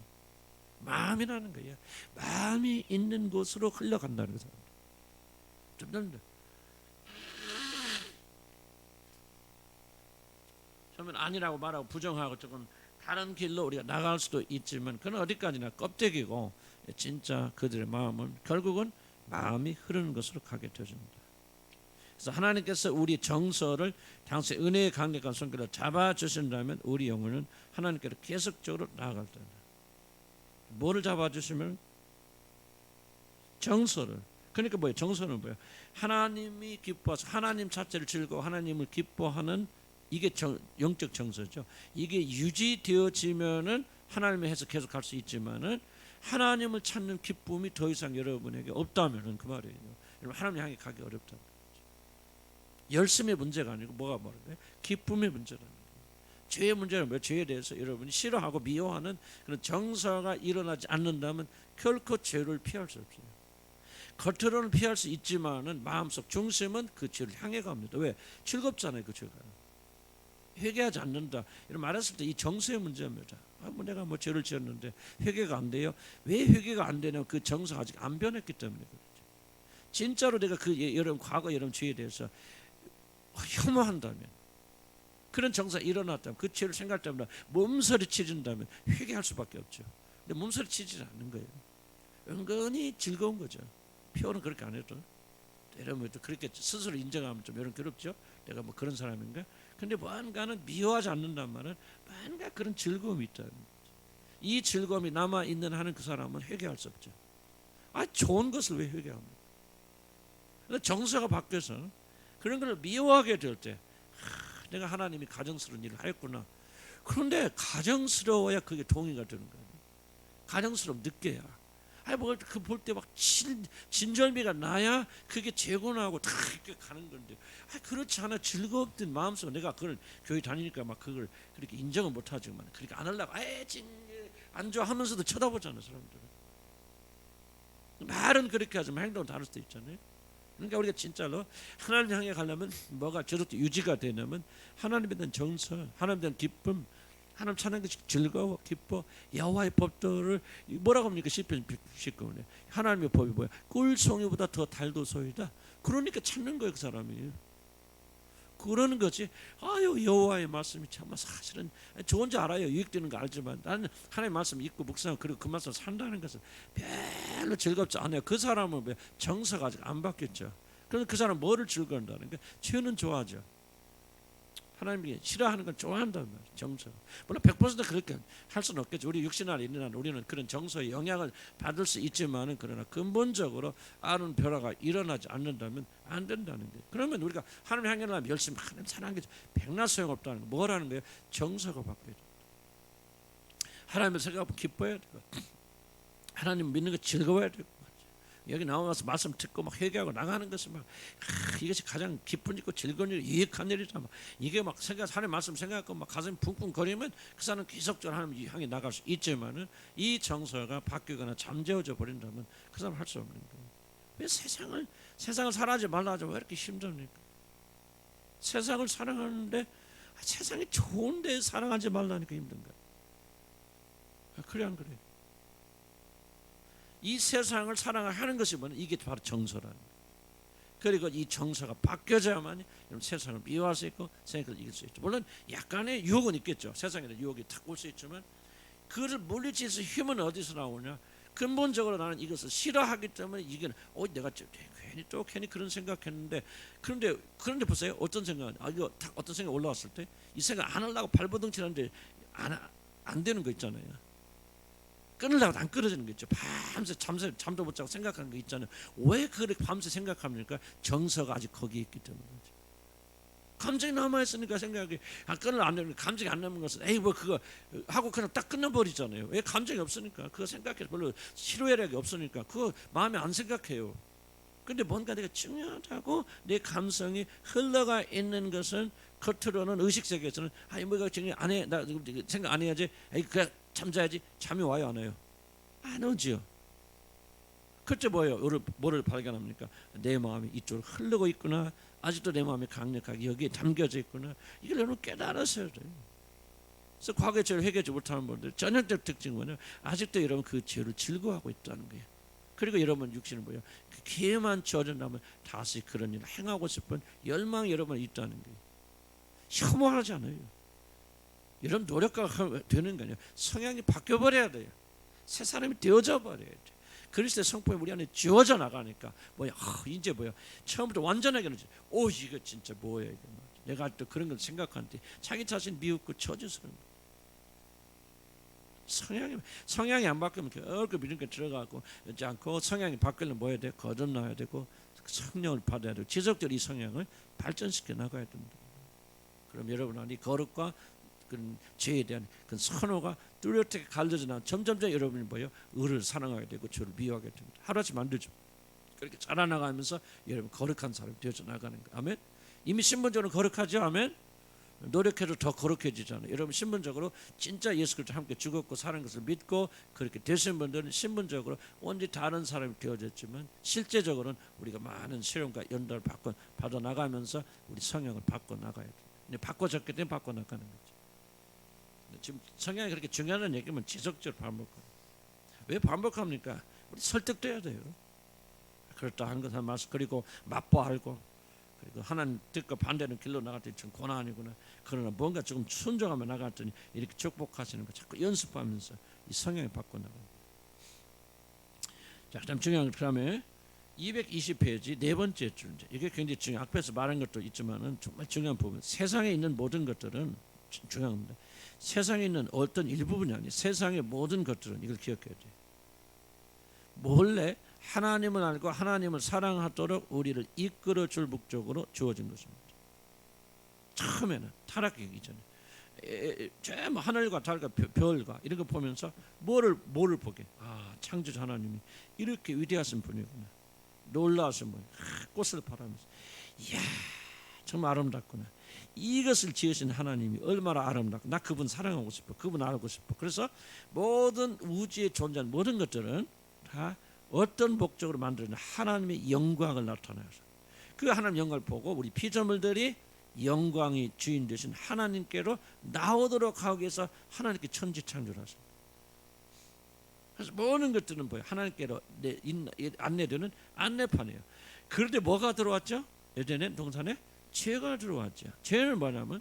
S1: 마음이라는 거예요. 마음이 있는 곳으로 흘러간다는 거죠. 처음엔 아니라고 말하고 부정하고 조금 다른 길로 우리가 나갈 수도 있지만 그건 어디까지나 껍데기고 진짜 그들의 마음은 결국은 마음이 흐르는 것으로 가게 되어집니다. 그래서 하나님께서 우리 정서를 당신의 은혜의 강력한 손길로 잡아주신다면 우리 영혼은 하나님께로 계속적으로 나아갈 때다. 뭐를 잡아주시면? 정서를. 그러니까 뭐예요? 정서는 뭐예요? 하나님이 기뻐서 하나님 자체를 즐거워 하나님을 기뻐하는 이게 영적 정서죠. 이게 유지되어지면은 하나님의 해서 계속 갈 수 있지만은 하나님을 찾는 기쁨이 더 이상 여러분에게 없다면은 그 말이에요. 여러분 하나님 향해 가기 어렵다. 열심의 문제가 아니고 뭐가 말인데 기쁨의 문제라는 거예요. 죄의 문제는 뭐예요? 죄에 대해서 여러분이 싫어하고 미워하는 그런 정서가 일어나지 않는다면 결코 죄를 피할 수 없어요. 겉으로는 피할 수 있지만은 마음속 중심은 그 죄를 향해 갑니다. 왜? 즐겁잖아요, 그 죄가. 회개하지 않는다. 이런 말했을 때 이 정서의 문제입니다. 내가 죄를 지었는데 회개가 안 돼요. 왜 회개가 안 되냐면 그 정서가 아직 안 변했기 때문에 그렇죠. 진짜로 내가 여러분 과거 여러분 죄에 대해서 혐오한다면 그런 정서가 일어났다면 그 죄를 생각할 때마다 몸서리 치진다면 회개할 수밖에 없죠. 근데 몸서리 치지 않는 거예요. 은근히 즐거운 거죠. 표현은 그렇게 안 해도 여러분 그렇게 스스로 인정하면 좀 여러분 괴롭죠. 내가 뭐 그런 사람인가? 근데 뭔가는 미워하지 않는단 말은 뭔가 그런 즐거움이 있다는 거죠. 이 즐거움이 남아 있는 한은 그 사람은 회개할 수 없죠. 좋은 것을 왜 회개합니까? 정서가 바뀌어서 그런 걸 미워하게 될 때 내가 하나님이 가정스러운 일을 하였구나. 그런데 가정스러워야 그게 동의가 되는 거예요. 가정스러움 느껴야. 그 볼 때 막 진절미가 나야 그게 재고나고 다 이렇게 가는 건데 그렇지 않아 즐겁든 마음속에 내가 그걸 교회 다니니까 막 그걸 그렇게 인정을 못하지만 그렇게 안 하려고 안 좋아하면서도 쳐다보잖아요 사람들은. 말은 그렇게 하지만 행동은 다를 수도 있잖아요. 그러니까 우리가 진짜로 하나님 향해 가려면 뭐가 저렇게 유지가 되냐면 하나님에 대한 정서, 하나님에 대한 기쁨, 하나님 찾는 것이 즐거워, 기뻐. 여호와의 법도를 뭐라고 합니까? 시편 19편에 하나님의 법이 뭐야? 꿀송이보다 더 달도소이다. 그러니까 찾는 거예요, 그 사람이. 그러는 거지. 여호와의 말씀이 참 사실은 좋은지 알아요. 유익되는 거 알지만 나는 하나님의 말씀 읽고 묵상하고 그리고 그 말씀 산다는 것은 별로 즐겁지 않아요. 그 사람은 왜 정서가 아직 안 바뀌었죠. 그럼 그 사람 뭐를 즐거워한다는 게 죄는 좋아하죠. 하나님이 싫어하는 건 좋아한단 말이에요. 정서. 물론 100% 그렇게 할 수는 없겠죠. 우리 육신 안에 있는 한 우리는 그런 정서의 영향을 받을 수 있지만은 그러나 근본적으로 아는 변화가 일어나지 않는다면 안 된다는 거예요. 그러면 우리가 하나님 향하려면 열심히 하나님 사랑하는 게 백날 소용없다는 거. 뭐라는 거예요? 정서가 바뀌어야 돼. 하나님을 생각하고 기뻐해야 되고 하나님 믿는 거 즐거워야 되고 여기 나와서 말씀 듣고 막 회개하고 나가는 것은 막 이것이 가장 기쁜 일이고 즐거운 일, 유익한 일이다. 막 이게 막 생각 하나님 말씀 생각하고 막 가슴이 쿵쿵거리면 그 사람은 계속적으로 하나님 향해 나갈 수 있지만은 이 정서가 바뀌거나 잠재워져 버린다면 그 사람 할 수 없는 거예요. 왜 세상을 사랑하지 말라 하지 왜 이렇게 힘듭니까? 세상을 사랑하는데 세상이 좋은데 사랑하지 말라니까 힘든 거예요. 그래 안 그래? 이 세상을 사랑하는 것이 뭐냐? 이게 바로 정서라는 거예요. 그리고 이 정서가 바뀌어져야만 세상을 미워할 수 있고 세상을 이길 수 있죠. 물론 약간의 유혹은 있겠죠. 세상에는 유혹이 탁 올 수 있지만 그를 물리칠 수 힘은 어디서 나오냐? 근본적으로 나는 이것을 싫어하기 때문에 이게 내가 괜히 그런 생각했는데 그런데 보세요. 어떤 생각? 이거 딱 어떤 생각 올라왔을 때 이 생각 안 하려고 발버둥치는데 안 되는 거 있잖아요. 끊으려고 안 끊어지는 거 있죠. 밤새 잠도 못 자고 생각하는 거 있잖아요. 왜 그렇게 밤새 생각합니까? 정서가 아직 거기에 있기 때문이죠. 감정이 남아있으니까 생각이 끊을 안 되는 감정이 안 남은 것은 에이 뭐 그거 하고 그냥 딱 끝나버리잖아요. 왜 감정이 없으니까 그거 생각해서 별로 희로애락이 없으니까 그거 마음에 안 생각해요. 근데 뭔가 내가 중요하다고 내 감성이 흘러가 있는 것은 겉으로는 의식세계에서는 아니 뭐가 정리 안 해. 나 생각 안 해야지. 에이 그냥 잠자야지. 잠이 와요 안 와요? 안 오죠. 그때 뭐를 발견합니까? 내 마음이 이쪽으로 흐르고 있구나. 아직도 내 마음이 강력하게 여기에 담겨져 있구나. 이걸 여러분 깨달았어야 돼요. 그래서 과거에 죄를 회개하지 못하는 분들 전형적 특징은 뭐냐? 아직도 여러분 그 죄를 즐거워하고 있다는 거예요. 그리고 여러분 육신은 뭐예요? 그 기회만 주어진다면 다시 그런 일을 행하고 싶은 열망이 여러분 있다는 거예요. 혐오하지 않아요. 여러분 노력하면 되는 거예요. 성향이 바뀌어버려야 돼요. 새 사람이 되어져 버려야 돼요. 그리스도의 성품이 우리 안에 지워져 나가니까 이제 처음부터 완전하게는 이거 진짜 뭐야 이게 내가 또 그런 걸 생각하는데 자기 자신 미웃고 저주스러운 거예요. 성향이 안 바뀌면 얼굴 이런 게 들어가고 있지 않고 성향이 바뀌려면 뭐 해야 돼? 거듭나야 되고 성령을 받아야 되고 지속적으로 이 성향을 발전시켜 나가야 됩니다. 그럼 여러분 안에 거룩과 그런 죄에 대한 그 선호가 뚜렷하게 갈려져 나면 점점점 여러분이 의를 사랑하게 되고 죄를 미워하게 됩니다. 하루아침 만들죠. 그렇게 자라나가면서 여러분 거룩한 사람이 되어져 나가는 거예요. 아멘. 이미 신분적으로 거룩하죠. 아멘. 노력해도 더 거룩해지잖아요. 여러분 신분적으로 진짜 예수 그리스도 함께 죽었고 사는 것을 믿고 그렇게 되신 분들은 신분적으로 완전히 다른 사람이 되어졌지만 실제적으로는 우리가 많은 시련과 연단을 받아 나가면서 우리 성향을 바꿔 나가야 돼요. 근데 바꿔졌기 때문에 바꿔 나가는 거죠. 지금 성향이 그렇게 중요한 얘기면 지속적으로 반복하고 왜 반복합니까? 우리 설득돼야 돼요. 그렇다 한 것을 말씀 그리고 맛보 알고 그리고 하나님 뜻과 반대는 길로 나갈 때 좀 고난이구나. 그러나 뭔가 조금 순종하며 나갔더니 이렇게 축복하시는 거 자꾸 연습하면서 이 성향이 바꿔 나가요. 자, 그다음 중요한 그다음에 220페이지 네 번째 줄인데 이게 굉장히 중요해요. 앞에서 말한 것도 있지만은 정말 중요한 부분. 세상에 있는 모든 것들은 중요합니다. 세상에 있는 어떤 일부분이 아니에요. 세상의 모든 것들은 이걸 기억해야 돼요. 몰래 하나님을 알고 하나님을 사랑하도록 우리를 이끌어 줄 목적으로 주어진 것입니다. 처음에는 타락하기 전에 하늘과 달과 별과 이런 거 보면서 뭐를 보게? 창조주 하나님이 이렇게 위대하신 분이구나. 놀라우신 분. 꽃을 바라면서 이야 정말 아름답구나. 이것을 지으신 하나님이 얼마나 아름답고 나 그분 사랑하고 싶어. 그분 알고 싶어. 그래서 모든 우주에 존재하는 모든 것들은 다 어떤 목적으로 만들어진 하나님의 영광을 나타내서 그 하나님 영광을 보고 우리 피조물들이 영광이 주인 되신 하나님께로 나오도록 하기 위해서 하나님께 천지 창조하셨습니다. 그래서 모든 것들은 하나님께로 안내되는 안내판이에요. 그런데 뭐가 들어왔죠? 에덴의 동산에 죄가 들어왔죠. 죄는 뭐냐면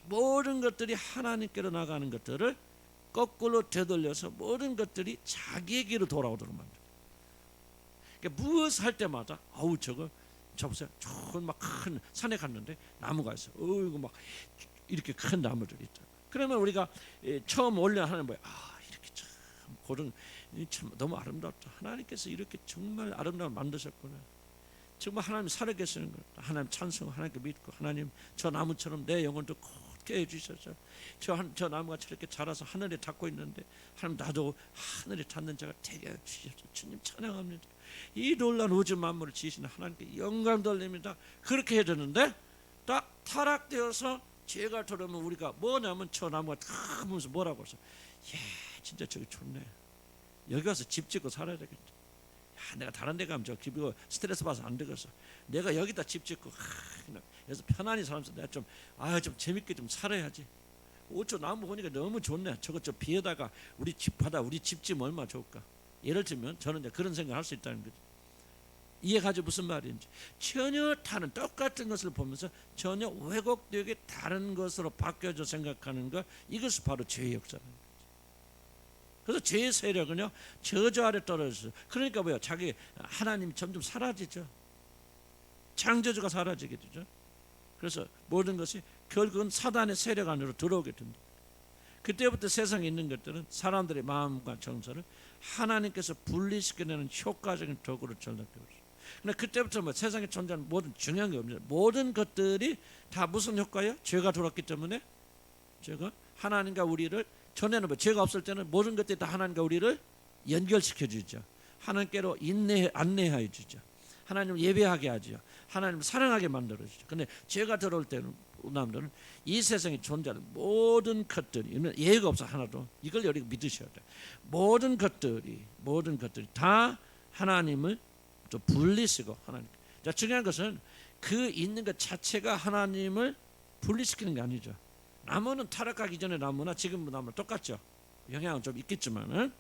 S1: 모든 것들이 하나님께로 나가는 것들을 거꾸로 되돌려서 모든 것들이 자기에게로 돌아오도록 만들어요. 그러니까 무엇을 할 때마다 저거 보세요. 좋은 막 큰 산에 갔는데 나무가 있어. 이거 막 이렇게 큰 나무들이 있다. 그러면 우리가 처음 올려 하는 뭐야? 이렇게 참 고른 참 너무 아름답다. 하나님께서 이렇게 정말 아름다운 만드셨구나. 정말 하나님 살아계시는 것. 하나님 찬송, 하나님께 믿고 하나님 저 나무처럼 내 영혼도 굳게 해주셔서 저 나무가 저렇게 자라서 하늘에 닿고 있는데 하나님 나도 하늘에 닿는 자가 되게 해주셔서 주님 찬양합니다. 이 놀라운 우주 만물을 지으시는 하나님께 영광 돌립니다. 그렇게 해야 되는데 딱 타락되어서 죄가 들어오면 우리가 뭐냐면 저 나무가 탁 하면서 뭐라고 해서 진짜 저기 좋네. 여기 와서 집 짓고 살아야 되겠다. 내가 다른 데 가면 저 집이고 스트레스 받아서 안 되겠어. 내가 여기다 집 짓고 그래서 편안히 살면서 내가 좀 재밌게 좀 살아야지. 저 나무 보니까 너무 좋네. 저거 저 비에다가 우리 집 바다 우리 집 지면 얼마나 좋을까. 예를 들면 저는 이제 그런 생각을 할 수 있다는 거죠. 이해가죠? 무슨 말인지. 전혀 다른 똑같은 것을 보면서 전혀 왜곡되게 다른 것으로 바뀌어져 생각하는 것, 이것이 바로 죄의 역사라는 거죠. 그래서 죄의 세력은요 저주 아래 떨어져서, 그러니까 뭐요? 자기 하나님이 점점 사라지죠. 창조주가 사라지게 되죠. 그래서 모든 것이 결국은 사단의 세력 안으로 들어오게 됩니다. 그때부터 세상에 있는 것들은 사람들의 마음과 정서를 하나님께서 분리시켜내는 효과적인 도구로 전락되고 있어요. 근데 그때부터 뭐 세상에 존재하는 모든 중요한 게 없습니다. 모든 것들이 다 무슨 효과예요? 죄가 들어왔기 때문에. 죄가 하나님과 우리를, 전에는 뭐 죄가 없을 때는 모든 것들이 다 하나님과 우리를 연결시켜 주죠. 하나님께로 안내해 주죠. 하나님을 예배하게 하죠. 하나님을 사랑하게 만들어 주죠. 근데 죄가 들어올 때는 남들은 이 세상에 존재하는 모든 것들이, 예외가 없어 하나도. 이걸 여러분 믿으셔야 돼. 모든 것들이 다 하나님을 또 분리시키고 하나님. 자, 중요한 것은 그 있는 것 자체가 하나님을 분리시키는 게 아니죠. 나무는 타락하기 전에 나무나 지금 나무나 똑같죠. 영향은 좀 있겠지만은.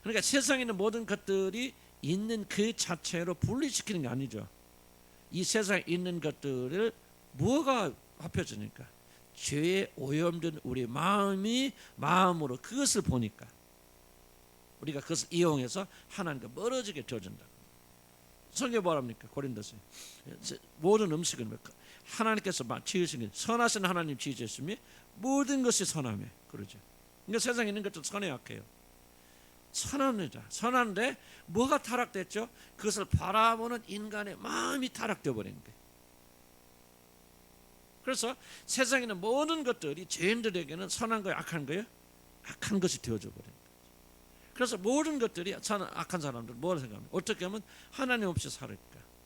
S1: 그러니까 세상에 있는 모든 것들이 있는 그 자체로 분리시키는 게 아니죠. 이 세상에 있는 것들을 뭐가 합쳐지니까 죄에 오염된 우리 마음으로 그것을 보니까 우리가 그것을 이용해서 하나님과 멀어지게 되어진다. 성경 뭐랍니까? 고린도서 모든 음식은 하나님께서 지으신 게 선하신 하나님 지으셨으니 모든 것이 선하며 그러죠. 그러니까 세상에 있는 것도 선에 약해요. 선합니다. 선한데 뭐가 타락됐죠? 그것을 바라보는 인간의 마음이 타락되어 버린 거예요. 그래서 세상에 있는 모든 것들이 죄인들에게는 선한 거예요, 악한 거예요? 악한 것이 되어져 버린 거예요. 그래서 모든 것들이 악한 사람들 뭘 생각합니까? 어떻게 하면 하나님 없이 살을까?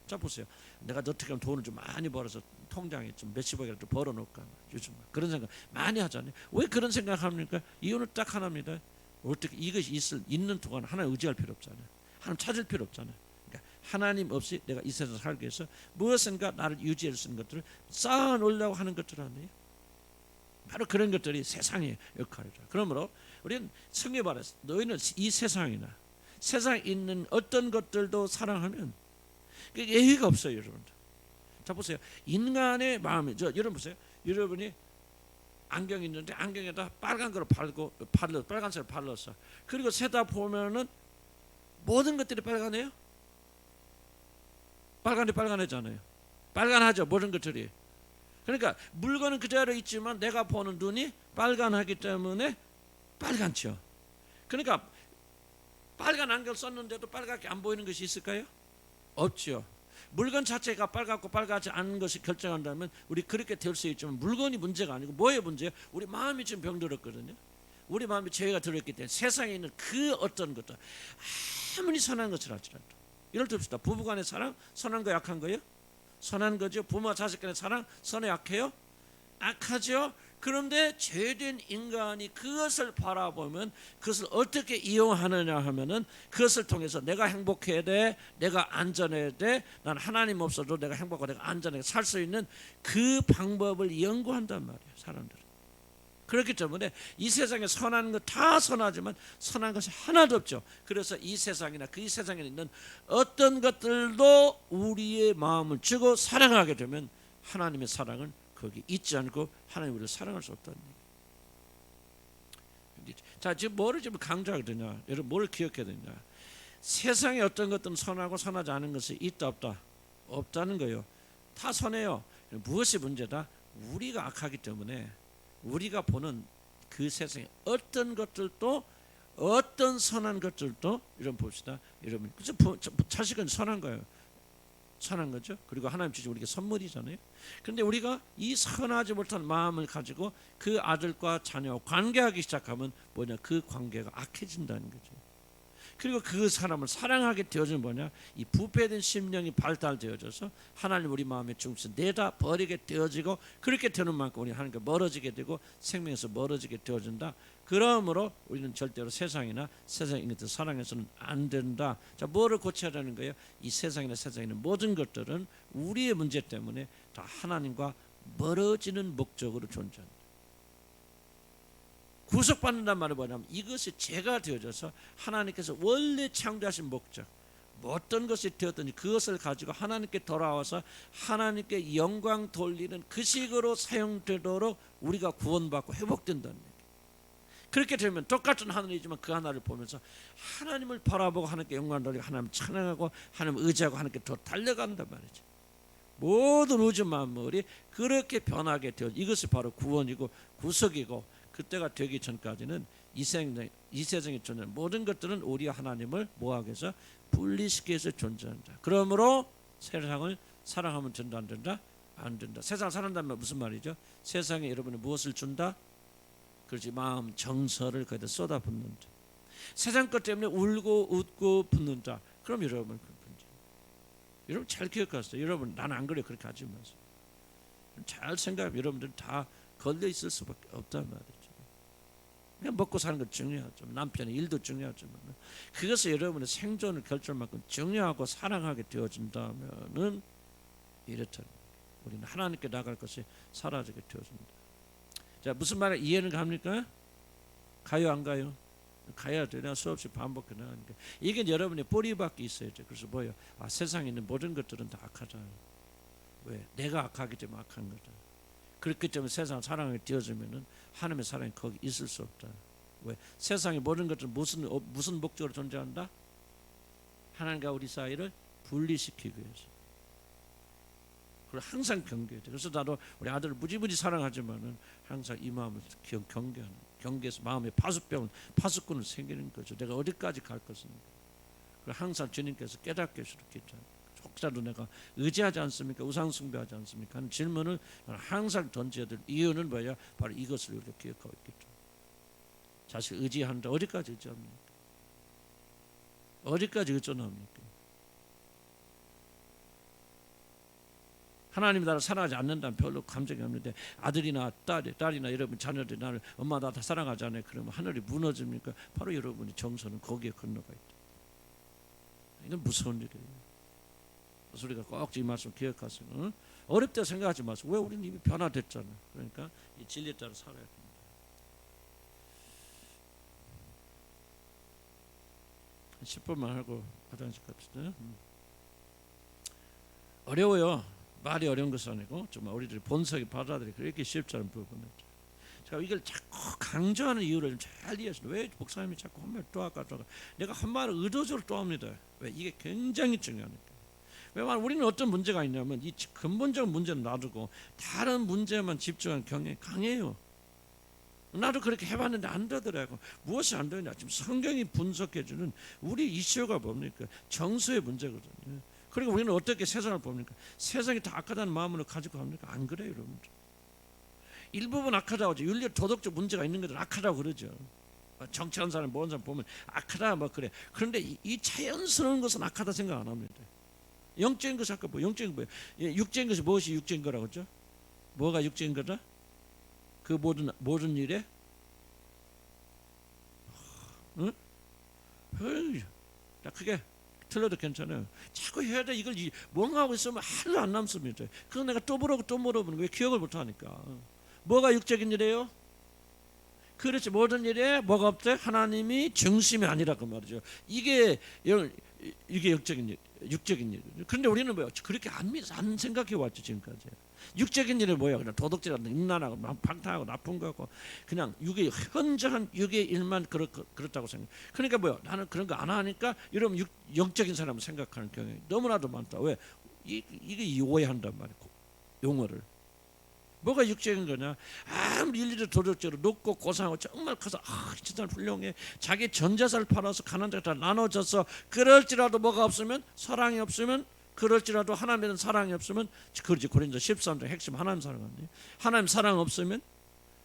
S1: 자 보세요. 내가 어떻게 하면 돈을 좀 많이 벌어서 통장에 좀 몇십억이라도 벌어놓을까? 요즘 그런 생각 많이 하잖아요. 왜 그런 생각합니까? 이유는 딱 하나입니다. 어떻게 이것이 있는 동안 하나님 의지할 필요 없잖아요. 하나님 찾을 필요 없잖아요. 그러니까 하나님 없이 내가 이 세상에 살기 위해서 무엇인가 나를 유지할 수 있는 것들을 쌓아놓으려고 하는 것들 아니에요? 바로 그런 것들이 세상의 역할이죠. 그러므로 우리는 성경에 말해서 너희는 이 세상에 있는 어떤 것들도 사랑하면 예의가 없어요, 여러분들. 자 보세요. 인간의 마음이 여러분 보세요. 여러분이 안경이 있는데 안경에다 빨간 거를 빨간색을 발랐어. 그리고 세다 보면은 모든 것들이 빨간해요. 빨간하잖아요. 빨간하죠, 모든 것들이. 그러니까 물건은 그대로 있지만 내가 보는 눈이 빨간하기 때문에 빨갛죠. 그러니까 빨간 안경 썼는데도 빨갛게 안 보이는 것이 있을까요? 없죠. 물건 자체가 빨갛고 빨갛지 않은 것이 결정한다면 우리 그렇게 될 수 있지만 물건이 문제가 아니고 뭐의 문제예요? 우리 마음이 지금 병들었거든요. 우리 마음에 죄가 들어있기 때문에 세상에 있는 그 어떤 것도 아무리 선한 것을 할지라도, 예를 듭시다. 부부간의 사랑 선한 거 약한 거예요? 선한 거죠. 부모와 자식 간의 사랑 선에 약해요? 악하죠. 그런데 죄된 인간이 그것을 바라보면 그것을 어떻게 이용하느냐 하면은 그것을 통해서 내가 행복해야 돼, 내가 안전해야 돼, 난 하나님 없어도 내가 행복하고 내가 안전하게 살 수 있는 그 방법을 연구한단 말이에요, 사람들은. 그렇기 때문에 이 세상에 선한 것 다 선하지만 선한 것이 하나도 없죠. 그래서 이 세상이나 그 세상에 있는 어떤 것들도 우리의 마음을 주고 사랑하게 되면 하나님의 사랑은 거기 있지 않고 하나님 우리를 사랑할 수 없다는 얘기. 자, 지금 뭐를 지금 강조하게 되냐? 여러분 뭘 기억해야 되냐? 세상에 어떤 것들은 선하고 선하지 않은 것이 있다 없다? 없다는 거예요. 다 선해요. 무엇이 문제다? 우리가 악하기 때문에 우리가 보는 그 세상에 어떤 것들도, 어떤 선한 것들도, 여러분 봅시다. 여러분, 자식은 선한 거예요. 선한 거죠. 그리고 하나님 주신 우리가 선물이잖아요. 그런데 우리가 이 선하지 못한 마음을 가지고 그 아들과 자녀와 관계하기 시작하면 뭐냐, 그 관계가 악해진다는 거죠. 그리고 그 사람을 사랑하게 되어지는 뭐냐, 이 부패된 심령이 발달되어져서 하나님 우리 마음에 중심 내다 버리게 되어지고, 그렇게 되는 만큼 우리 하나님과 멀어지게 되고 생명에서 멀어지게 되어진다. 그러므로 우리는 절대로 세상이나 세상인 것들 사랑해서는 안 된다. 자, 뭐를 고쳐야 하는 거예요? 이 세상이나 세상에 있는 모든 것들은 우리의 문제 때문에 다 하나님과 멀어지는 목적으로 존재한다. 구속받는단 말은 뭐냐면 이것이 죄가 되어져서 하나님께서 원래 창조하신 목적, 뭐 어떤 것이 되었든지 그것을 가지고 하나님께 돌아와서 하나님께 영광 돌리는 그 식으로 사용되도록 우리가 구원받고 회복된다는 얘기예요. 그렇게 되면 똑같은 하늘이지만 그 하나를 보면서 하나님을 바라보고 하나님께 영광 돌리고 하나님을 찬양하고 하나님을 의지하고 하나님께 더 달려간단 말이죠. 모든 우주 만물이 그렇게 변하게 되어, 이것이 바로 구원이고 구속이고, 그때가 되기 전까지는 이 세상에 존재하는 모든 것들은 우리와 하나님을 뭐하기 위해서 분리시키기 위해서 존재한다. 그러므로 세상을 사랑하면 된다, 안 된다? 안 된다. 세상을 사랑한다는 말 무슨 말이죠? 세상에 여러분이 무엇을 준다? 그렇지, 마음 정서를 거기다 쏟아붓는다. 세상 것 때문에 울고 웃고 붓는다. 그럼 여러분 여러분 잘 기억하세요. 여러분 나는 안 그래, 그렇게 하지 마세요. 잘 생각하면 여러분들은 다 걸려 있을 수밖에 없단 말이죠. 그냥 먹고 사는 건 중요하죠. 남편의 일도 중요하지만 그것이 여러분의 생존을 결정할 만큼 중요하고 사랑하게 되어진다면은 이렇다. 우리는 하나님께 나갈 것이 사라지게 되어진다. 자, 무슨 말을 이해는 갑니까? 가요, 안 가요? 가야 돼. 내가 수없이 반복해 나가니까 이게 여러분의 뿌리밖에 있어야 돼. 그래서 뭐예요? 아, 세상에 있는 모든 것들은 다 악하다. 왜? 내가 악하기 때문에 악한 거다. 그렇기 때문에 세상 사랑이 되어지면은 하나님의 사랑이 거기 있을 수 없다. 왜? 세상의 모든 것들은 무슨 목적으로 존재한다? 하나님과 우리 사이를 분리시키기 위해서. 그걸 항상 경계해야 돼. 그래서 나도 우리 아들을 무지무지 사랑하지만은 항상 이 마음을 경계해서 마음에 파수꾼을 생기는 거죠. 내가 어디까지 갈 것인가. 그걸 항상 주님께서 깨닫게 해주셨기 때문에. 혹자도 내가 의지하지 않습니까? 우상 숭배하지 않습니까? 하는 질문을 항상 던져야 될 이유는 뭐야? 바로 이것을 우리가 기억하고 있겠죠. 자식 의지한다. 어디까지 의지합니까? 어디까지 의존합니까? 하나님이 나를 사랑하지 않는다면 별로 감정이 없는데 아들이나 딸이나 여러분 자녀들이 나를 엄마 나 다 사랑하지 않아요. 그러면 하늘이 무너집니까? 바로 여러분의 정서는 거기에 건너가 있다. 이건 무서운 일이에요. 그래서 우리가 꼭 이 말씀 기억하세요. 응? 어렵다 생각하지 마세요. 왜? 우리는 이미 변화됐잖아. 그러니까 이 진리에 따라 살아야 됩니다. 10분만 하고 화장실 갑시다. 어려워요. 말이 어려운 것은 아니고 정말 우리들이 본성이 받아들이기 그렇게 쉽지 않은 부분이죠. 제가 이걸 자꾸 강조하는 이유를 좀 잘 이해하시죠. 왜 목사님이 자꾸 한 말 또 아까 내가 한 말을 의도적으로 또 합니다. 왜? 이게 굉장히 중요하니까. 왜냐하면 우리는 어떤 문제가 있냐면 이 근본적 문제는 놔두고 다른 문제만 집중하는 경향이 강해요. 나도 그렇게 해봤는데 안 되더라고. 무엇이 안 되냐? 지금 성경이 분석해주는 우리 이슈가 뭡니까? 정서의 문제거든요. 그리고 우리는 어떻게 세상을 봅니까? 세상이 다 악하다는 마음으로 가지고 갑니까? 안 그래요, 여러분들. 일부분 악하다고 하죠. 윤리 도덕적 문제가 있는 것들 악하다고 그러죠. 정치하는 사람, 모르는 사람 보면 악하다 뭐 그래. 그런데 이 자연스러운 것은 악하다 생각 안 합니다. 영적인 것이 아까 영적인 거예요. 육적인 것이 무엇이 육적인 거라고 하죠? 뭐가 육적인 거다? 그 모든 일에, 응? 크게 틀려도 괜찮아요. 자꾸 해야 돼. 이걸 뭔가 하고 있으면 하나도 안 남습니다. 그거 내가 또 물어보는 거예요. 기억을 못 하니까. 뭐가 육적인 일이에요? 그렇지. 모든 일에 뭐가 없대? 하나님이 중심이 아니라 그 말이죠. 이게 육적인 일. 그런데 우리는 뭐야? 그렇게 안 생각해 왔죠 지금까지. 육적인 일은 뭐야? 그냥 도덕질하고 음란하고 방탕하고 나쁜 거고 그냥 현저한 육의 일만 그렇다고 생각. 그러니까 뭐야? 나는 그런 거 안 하니까 여러분 영적인 사람을 생각하는 경향이 너무나도 많다. 왜? 이게 오해한단 말이고 용어를. 뭐가 육적인 거냐? 아무리 일일이 도덕적으로 높고 고상하고 정말 커서 저 사람 훌륭해. 자기 전 재산을 팔아서 가난한 자가 다 나눠져서 그럴지라도 뭐가 없으면, 사랑이 없으면, 그럴지라도 하나님에 대한 사랑이 없으면, 그렇지. 고린도 13장 핵심 하나님 사랑 아니에요? 하나님 사랑 없으면,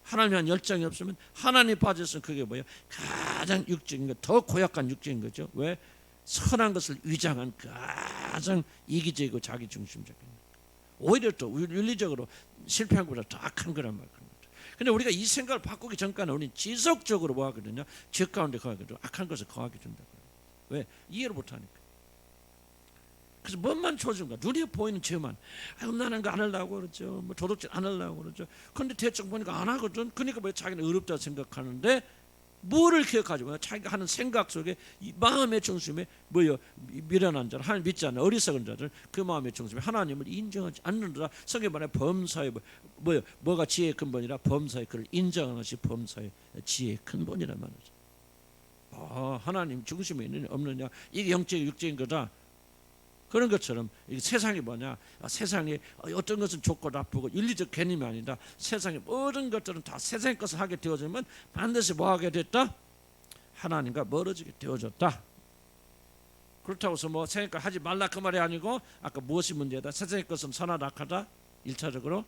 S1: 하나님에 대한 열정이 없으면, 하나님 빠졌으면 그게 뭐예요? 가장 육적인 거, 더 고약한 육적인 거죠. 왜? 선한 것을 위장한 가장 이기적이고 자기 중심적인, 오히려 또 윤리적으로 실패한 것보다 더 악한 거란 말이에요. 근데 우리가 이 생각을 바꾸기 전까지는 우리는 지속적으로 뭐 하거든요? 죄 가운데 거하거든요. 악한 것을 거하게 된다고요. 왜? 이해를 못하니까. 그래서 뭔만 줘준가? 눈에 보이는 죄만. 나는 거 안 하려고 그러죠. 뭐 도덕질 안 하려고 그러죠. 그런데 대충 보니까 안 하거든. 그러니까 왜 자기는 어렵다 생각하는데, 뭐를 기억하죠? 자기가 하는 생각 속에 이 마음의 중심에 뭐요? 미련한 자들, 하나님 믿지 않는 어리석은 자들, 그 마음의 중심에 하나님을 인정하지 않는다. 성경 말에 범사의 뭐요? 뭐가 지혜의 근본이라 범사의 그를 인정하는 것이 범사의 지혜의 근본이란 말이죠. 하나님 중심에 있느냐 없느냐, 이게 영적인 육적인 거다. 그런 것처럼 이 세상이 뭐냐? 세상에 어떤 것은 좋고 나쁘고 윤리적 개념이 아니다. 세상의 모든 것들은 다 세상의 것을 하게 되어지면 반드시 뭐 하게 됐다? 하나님과 멀어지게 되어졌다. 그렇다고 해서 뭐 세상의 것 하지 말라 그 말이 아니고, 아까 무엇이 문제다? 세상의 것은 선하다 악하다? 1차적으로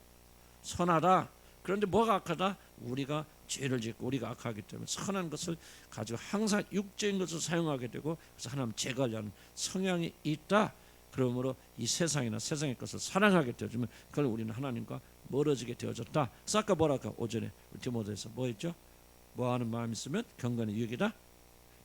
S1: 선하다. 그런데 뭐가 악하다? 우리가 죄를 짓고 우리가 악하기 때문에 선한 것을 가지고 항상 육적인 것을 사용하게 되고, 그래서 하나님 제거하려는 성향이 있다. 그러므로 이 세상이나 세상의 것을 사랑하게 되어지면 그걸 우리는 하나님과 멀어지게 되어졌다. 그래서 아까 뭐랄까 오전에 디모데에서 뭐 했죠? 뭐하는 마음이 있으면 경건의 유익이다.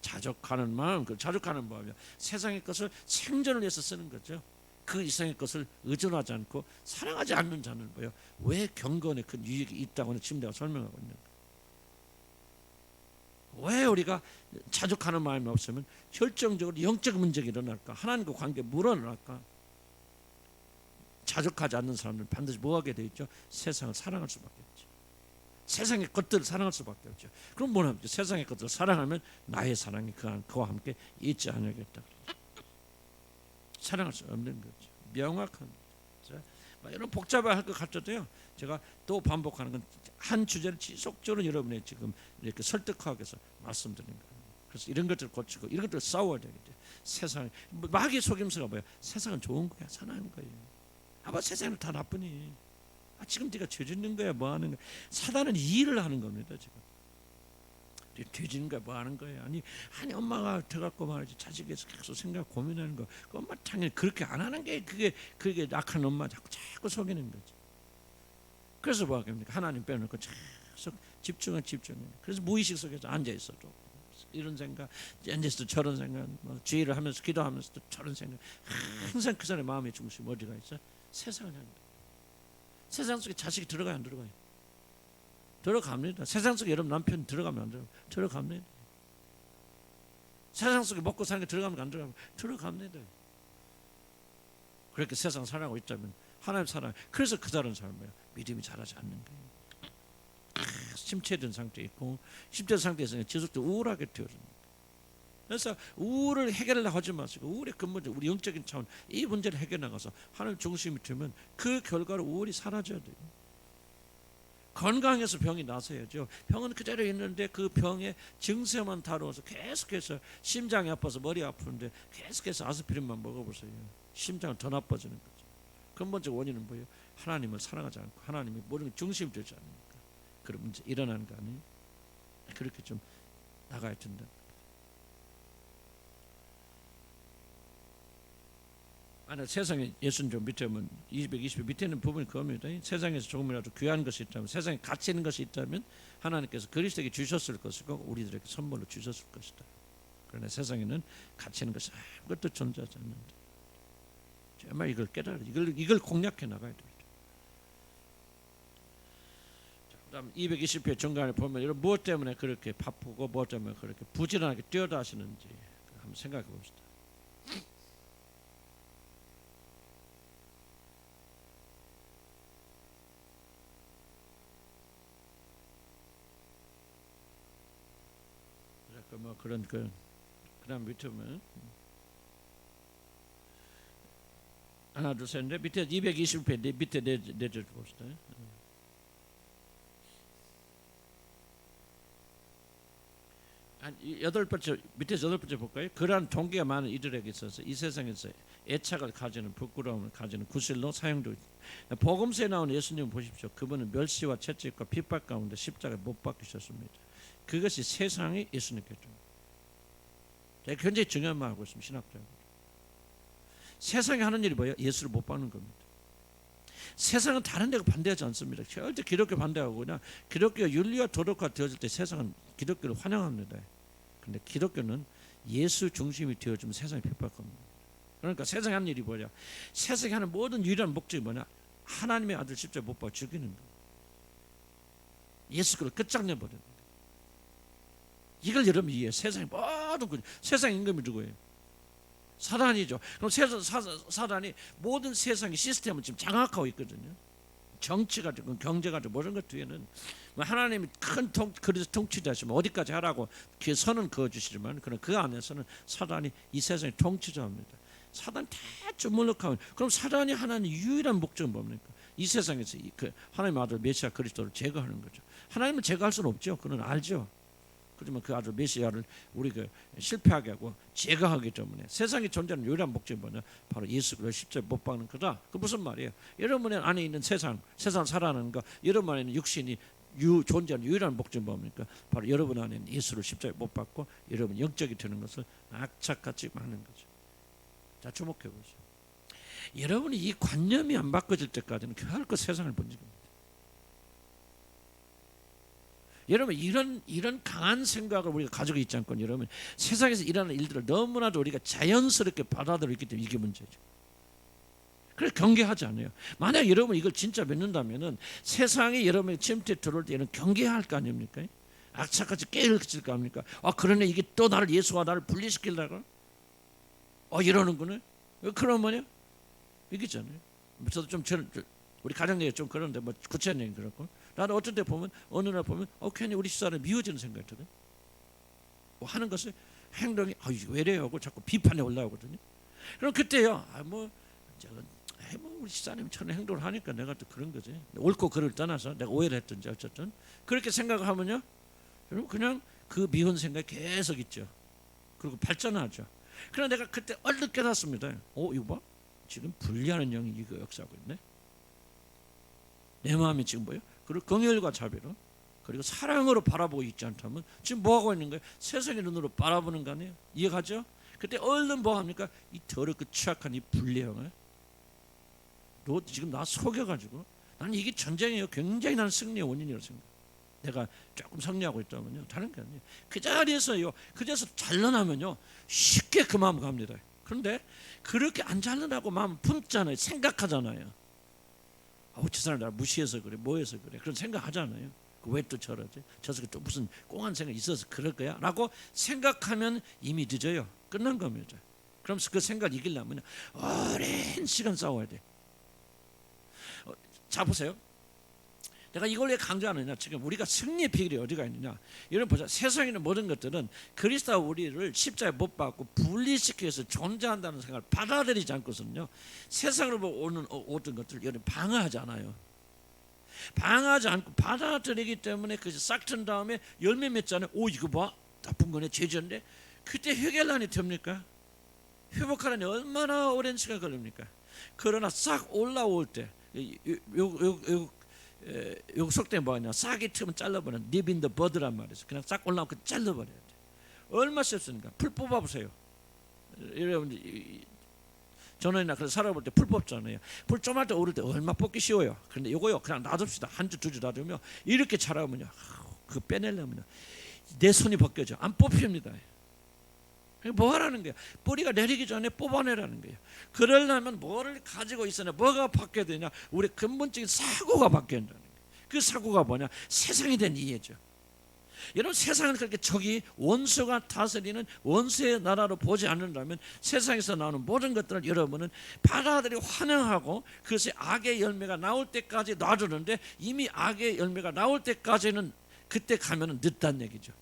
S1: 자족하는 마음. 그 자족하는 마음이야. 세상의 것을 생존을 위해서 쓰는 거죠. 그 이상의 것을 의존하지 않고 사랑하지 않는 자는 뭐예요? 왜 경건에 큰 유익이 있다고 지금 내가 설명하고 있는 거예요. 왜 우리가 자족하는 마음이 없으면 결정적으로 영적 문제가 일어날까? 하나님과 관계 물어날까? 자족하지 않는 사람들은 반드시 뭐하게 돼 있죠? 세상을 사랑할 수밖에 없죠. 세상의 것들을 사랑할 수밖에 없죠. 그럼 뭐냐? 세상의 것들을 사랑하면 나의 사랑이 그와 함께 있지 않겠다. 사랑할 수 없는 거죠. 명확한 거죠. 이런 복잡할 것 같아도요, 제가 또 반복하는 건 한 주제를 지속적으로 여러분의 지금 이렇게 설득하기 위해서 말씀드리는 거예요. 그래서 이런 것들을 고치고 이런 것들을 싸워야 되겠죠. 세상 마귀의 속임수가 뭐야? 세상은 좋은 거야, 선한 거예요. 아마 세상은 다 나쁘니. 지금 네가 죄 짓는 거야, 뭐 하는 거야? 사단은 이 일을 하는 겁니다, 지금. 죄 짓는 거야, 뭐 하는 거야? 아니 엄마가 들어갖고 말이지, 자식에서 계속 생각 고민하는 거. 그 엄마 당연히 그렇게 안 하는 게 그게 악한 엄마 자꾸 속이는 거지. 그래서 뭐 합니까? 하나님 빼놓고 계속 집중해. 그래서 무의식 속에서 앉아 있어도 이런 생각, 앉아서도 저런 생각, 뭐 주의를 하면서 기도하면서도 저런 생각. 항상 그 사람의 마음의 중심 어디가 있어? 세상을 향해. 세상 속에 자식이 들어가요, 안 들어가요? 들어갑니다. 세상 속에 여러분 남편 들어가면 안 들어가요? 들어갑니다. 세상 속에 먹고 사는 게 들어가면 안 들어가면 들어갑니다. 그렇게 세상 살아가고 있다면 하나님 사랑. 그래서 그 다른 사람은 믿음이 자라지 않는 거예요. 침체된 상태에 있고, 침체된 상태에서 지속적으로 우울하게 되어집니다. 그래서 우울을 해결하려고 하지 마시고, 우울의 근본적 우리 영적인 차원 이 문제를 해결해 나가서 하나님 중심이 되면 그 결과로 우울이 사라져야 돼요. 건강해서 병이 나서야죠. 병은 그대로 있는데 그 병의 증세만 다루어서 계속해서 심장이 아파서 머리 아프는데 계속해서 아스피린만 먹어보세요. 심장은 더 나빠지는 거죠. 근본적 원인은 뭐예요? 하나님을 사랑하지 않고 하나님이 모든 중심이 되지 않으니까 그런 문제 일어나는 거 아니에요? 그렇게 좀 나가야 된다. 만약 세상에 예수님 좀 밑에 보면 220배 밑에 있는 부분이 그겁니다. 세상에서 조금이라도 귀한 것이 있다면, 세상에 가치 있는 것이 있다면 하나님께서 그리스도에게 주셨을 것이고 우리들에게 선물로 주셨을 것이다. 그러나 세상에는 가치 있는 것이 아무것도 존재하지 않는다. 정말 이걸 깨달아, 이걸 공략해 나가야 됩니다. 그다음 220회 중간에 보면 이런 무엇 때문에 그렇게 바쁘고 무엇 때문에 그렇게 부지런하게 뛰어다시는지 한번 생각해 봅시다. 뭐 그런 그다음 밑에 보면 하나 둘 셋 넷 밑에 220회 밑에 내줘 봅시다. 여덟 번째 밑에서 여덟 번째 볼까요? 그러한 동기가 많은 이들에게 있어서 이 세상에서 애착을 가지는 부끄러움을 가지는 구실로 사용되고 있습니다. 복음서에 나온 예수님 보십시오. 그분은 멸시와 채찍과 핍박 가운데 십자가에 못 박히셨습니다. 그것이 세상이 예수님께 줍니다. 제가 굉장히 중요한 말 하고 있습니다. 신학적으로. 세상이 하는 일이 뭐예요? 예수를 못 박는 겁니다. 세상은 다른 데가 반대하지 않습니다. 절대 기독교 반대하고 그냥 기독교가 윤리와 도덕화 되어질 때 세상은 기독교를 환영합니다. 그런데 기독교는 예수 중심이 되어주면 세상이 핍박합니다. 그러니까 세상에 하는 일이 뭐냐? 세상에 하는 모든 유일한 목적이 뭐냐? 하나님의 아들 십자가에 못 박아 죽이는 거예요. 예수 그를 끝장내버리는 거예요. 이걸 여러분 이해해요. 세상의 모든 세상 임금이 누구예요? 사단이죠. 그럼 사단이 모든 세상의 시스템을 지금 장악하고 있거든요. 정치가 되고 경제가 되고 모든 것 뒤에는 하나님이 큰 그래서 통치자시면 어디까지 하라고 그 선은 그어주시지만 그 안에서는 사단이 이 세상의 통치자입니다. 사단 다 주물럭하면 그럼 사단이 하나님 유일한 목적은 뭡니까? 이 세상에서 그 하나님의 아들 메시아 그리스도를 제거하는 거죠. 하나님을 제거할 수는 없죠. 그는 알죠. 그러면 그 아들 메시아를 우리가 실패하게 하고 제거하기 때문에 세상에 존재하는 유일한 목적이 뭐냐? 바로 예수 그리스도를 십자가에 못 박는 거다. 그 무슨 말이에요? 여러분의 안에 있는 세상 살아나는 거, 여러분 안에 있는 육신이 존재하는 유일한 목적이 뭡니까? 바로 여러분 안에 있는 예수를 십자가에 못 박고 여러분 영적이 되는 것을 악착같이 막는 거죠. 자, 주목해 보시죠. 여러분이 이 관념이 안 바꿔질 때까지는 결코 세상을 못 이깁니다. 여러분 이런 강한 생각을 우리가 가지고 있지 않고 여러분 세상에서 일어나는 일들을 너무나도 우리가 자연스럽게 받아들이기 때문에 이게 문제죠. 그래서 경계하지 않아요. 만약 여러분 이걸 진짜 믿는다면은 세상에 여러분이 침투에 들어올 때는 경계해야 할 거 아닙니까? 악착같이 깨일칠 거 아닙니까? 그러네 이게 또 나를 예수와 나를 분리시키려고 이러는구나. 그럼 뭐냐? 이기잖아요. 저도 좀 우리 가정 얘기 좀 그런데 뭐 구체적인 얘기 그렇고 나도 어떤 때 보면 어느 날 보면 괜히 우리 집사람이 미워지는 생각이 들어요. 하는 것을 행동이 왜 이래요 하고 자꾸 비판에 올라오거든요. 그럼 그때요 우리 집사님이 저런 행동을 하니까 내가 또 그런 거지. 옳고 그를 떠나서 내가 오해를 했든지 어쨌든 그렇게 생각하면요 여러분 그냥 그 미운 생각이 계속 있죠. 그리고 발전하죠. 그러나 내가 그때 얼른 깨닫습니다. 이거 봐 지금 분리하는 영이 이거 역사하고 있네. 내 마음이 지금 뭐예요? 그리고 긍휼과 자비로 그리고 사랑으로 바라보고 있지 않다면 지금 뭐 하고 있는 거예요? 세상의 눈으로 바라보는 거 아니에요? 이해가죠? 그때 얼른 뭐 합니까? 이 더럽고 취약한 이 분리형을 너 지금 나 속여가지고 나는 이게 전쟁이에요. 굉장히 나는 승리의 원인이라고 생각해요. 내가 조금 승리하고 있다면요 다른 게 아니에요. 그 자리에서요 그래서 잘러나면요 쉽게 그 마음 갑니다. 그런데 그렇게 안 잘러나고 마음 품잖아요. 생각하잖아요. 저 사람 나 무시해서 그래 뭐해서 그래 그런 생각하잖아요. 왜 또 저러지? 저서 또 무슨 꽁한 생각이 있어서 그럴 거야? 라고 생각하면 이미 늦어요. 끝난 겁니다. 그럼 그 생각을 이기려면 오랜 시간 싸워야 돼. 자 보세요. 내가 이걸 왜 강조하느냐? 지금 우리가 승리의 비결이 어디가 있느냐? 여러분 보자. 세상에 있는 모든 것들은 그리스도와 우리를 십자가에 못 박고 분리시키기 위해서 존재한다는 생각을 받아들이지 않고서는요 세상으로 오는 어떤 것들을 여러분 방어하지 않아요. 방어하지 않고 받아들이기 때문에 그것이 싹 튼 다음에 열매 맺잖아요. 이거 봐 나쁜 거네 죄졌네. 그때 회개란이 됩니까? 회복하려니 얼마나 오랜 시간 걸립니까? 그러나 싹 올라올 때 요 속된 뭐냐? 싹이 틈은 잘라버려. nip in the bud란 말이죠. 그냥 싹 올라오면 잘라버려야 돼. 얼마 쉽습니까? 풀 뽑아보세요. 여러분 전원이나 그래서 살아볼 때 풀 뽑잖아요. 풀 좀 할 때 오를 때 얼마 뽑기 쉬워요. 그런데 요거요 그냥 놔둡시다. 한 주 두 주 놔두면 이렇게 자라면요 그 빼내려면요 내 손이 벗겨져 안 뽑힙니다. 뭐 하라는 거야? 뿌리가 내리기 전에 뽑아내라는 거예요. 그러려면 뭐를 가지고 있으냐? 뭐가 바뀌어야 되냐? 우리 근본적인 사고가 바뀌어야 된다는 거예요. 그 사고가 뭐냐? 세상에 대한 이해죠. 여러분 세상은 그렇게 적이 원수가 다스리는 원수의 나라로 보지 않는다면 세상에서 나오는 모든 것들을 여러분은 받아들이고 환영하고 그것이 악의 열매가 나올 때까지 놔두는데 이미 악의 열매가 나올 때까지는 그때 가면은 늦다는 얘기죠.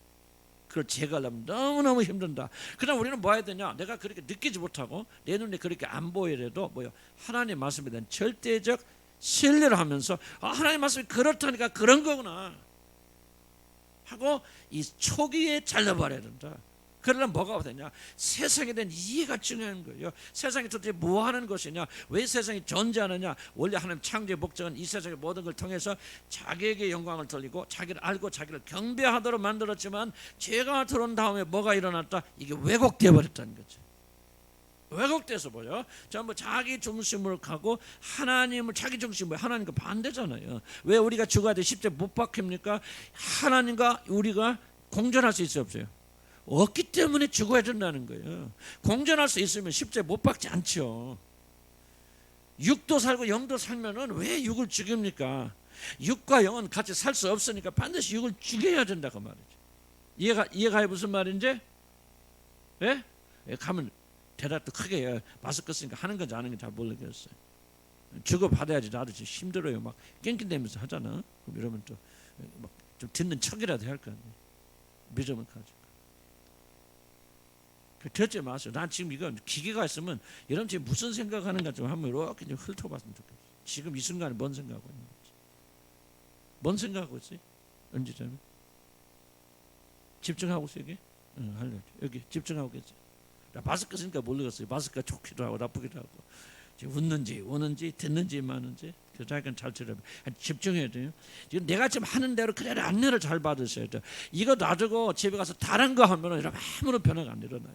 S1: 그걸 제거하려면 너무너무 힘든다. 그럼 우리는 뭐 해야 되냐? 내가 그렇게 느끼지 못하고 내 눈에 그렇게 안 보이더라도 하나님의 말씀에 대한 절대적 신뢰를 하면서 하나님의 말씀이 그렇다니까 그런 거구나. 하고 이 초기에 잘라버려야 된다. 그러려면 뭐가 되냐? 세상에 대한 이해가 중요한 거예요. 세상이 도대체 뭐 하는 것이냐? 왜 세상이 존재하느냐? 원래 하나님 창조의 목적은 이 세상의 모든 걸 통해서 자기에게 영광을 돌리고 자기를 알고 자기를 경배하도록 만들었지만 죄가 들어온 다음에 뭐가 일어났다? 이게 왜곡되어 버렸다는 거죠. 왜곡돼서 뭐요? 전부 자기 중심으로 가고 하나님을 자기 중심으로, 하나님과 반대잖아요. 왜 우리가 죽어야 돼? 십자가에 못 박힙니까? 하나님과 우리가 공존할 수 있어요, 없어요? 없기 때문에 죽어야 된다는 거예요. 공존할 수 있으면 십자가에 못 박지 않죠. 육도 살고 영도 살면은 왜 육을 죽입니까? 육과 영은 같이 살 수 없으니까 반드시 육을 죽여야 된다 그 말이죠. 이해가 무슨 말인지? 예? 가면 대답도 크게 해요. 마스크 쓰니까 하는 건지 안 하는 건지 잘 모르겠어요. 주고 받아야지. 나도 지금 힘들어요. 막 낑낑대면서 하잖아. 그럼 이러면 또 좀 듣는 척이라도 할 거 아니에요. 믿음을 가지고. 듣지 마세요. 난 지금 이거 기계가 있으면 여러분 지금 무슨 생각하는가 좀 한번 이렇게 좀 훑어봤으면 좋겠어요. 지금 이 순간에 뭔 생각하고 있는지. 뭔 생각하고 있어요? 언제쯤에? 집중하고 있어요 여기? 응, 하려고. 여기 집중하고 계세요. 나 마스크 쓰니까 모르겠어요. 마스크가 좋기도 하고 나쁘기도 하고. 지금 웃는지 우는지 듣는지 마는지 자기는 잘 들어요. 집중해야 돼요. 지금 내가 지금 하는 대로 그대로 안내를 잘 받으셔야 돼요. 이거 놔두고 집에 가서 다른 거 하면 아무런 변화가 안 일어나요.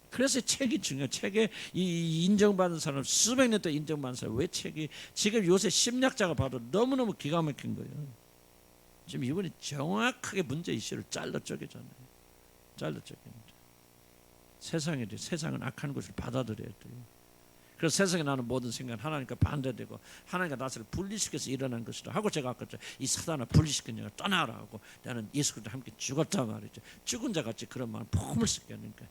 S1: 그래서 책이 중요해요. 책에 이 인정받는 사람, 수백 년 동안 인정받는 사람, 왜 책이 지금 요새 심리학자가 봐도 너무너무 기가 막힌 거예요. 지금 이분이 정확하게 문제 이슈를 잘라 쪼개잖아요. 잘라 쪼개는 세상은 악한 것을 받아들여야 돼요. 그래서 세상에 나는 모든 생각은 하나님과 반대되고 하나님과 나를 분리시켜서 일어난 것이다 하고, 제가 아까 이 사단을 분리시키느냐 떠나라 하고 나는 예수 그리스도와 함께 죽었다 말이죠. 죽은 자 같이 그런 마음 품을 수 있게 하니까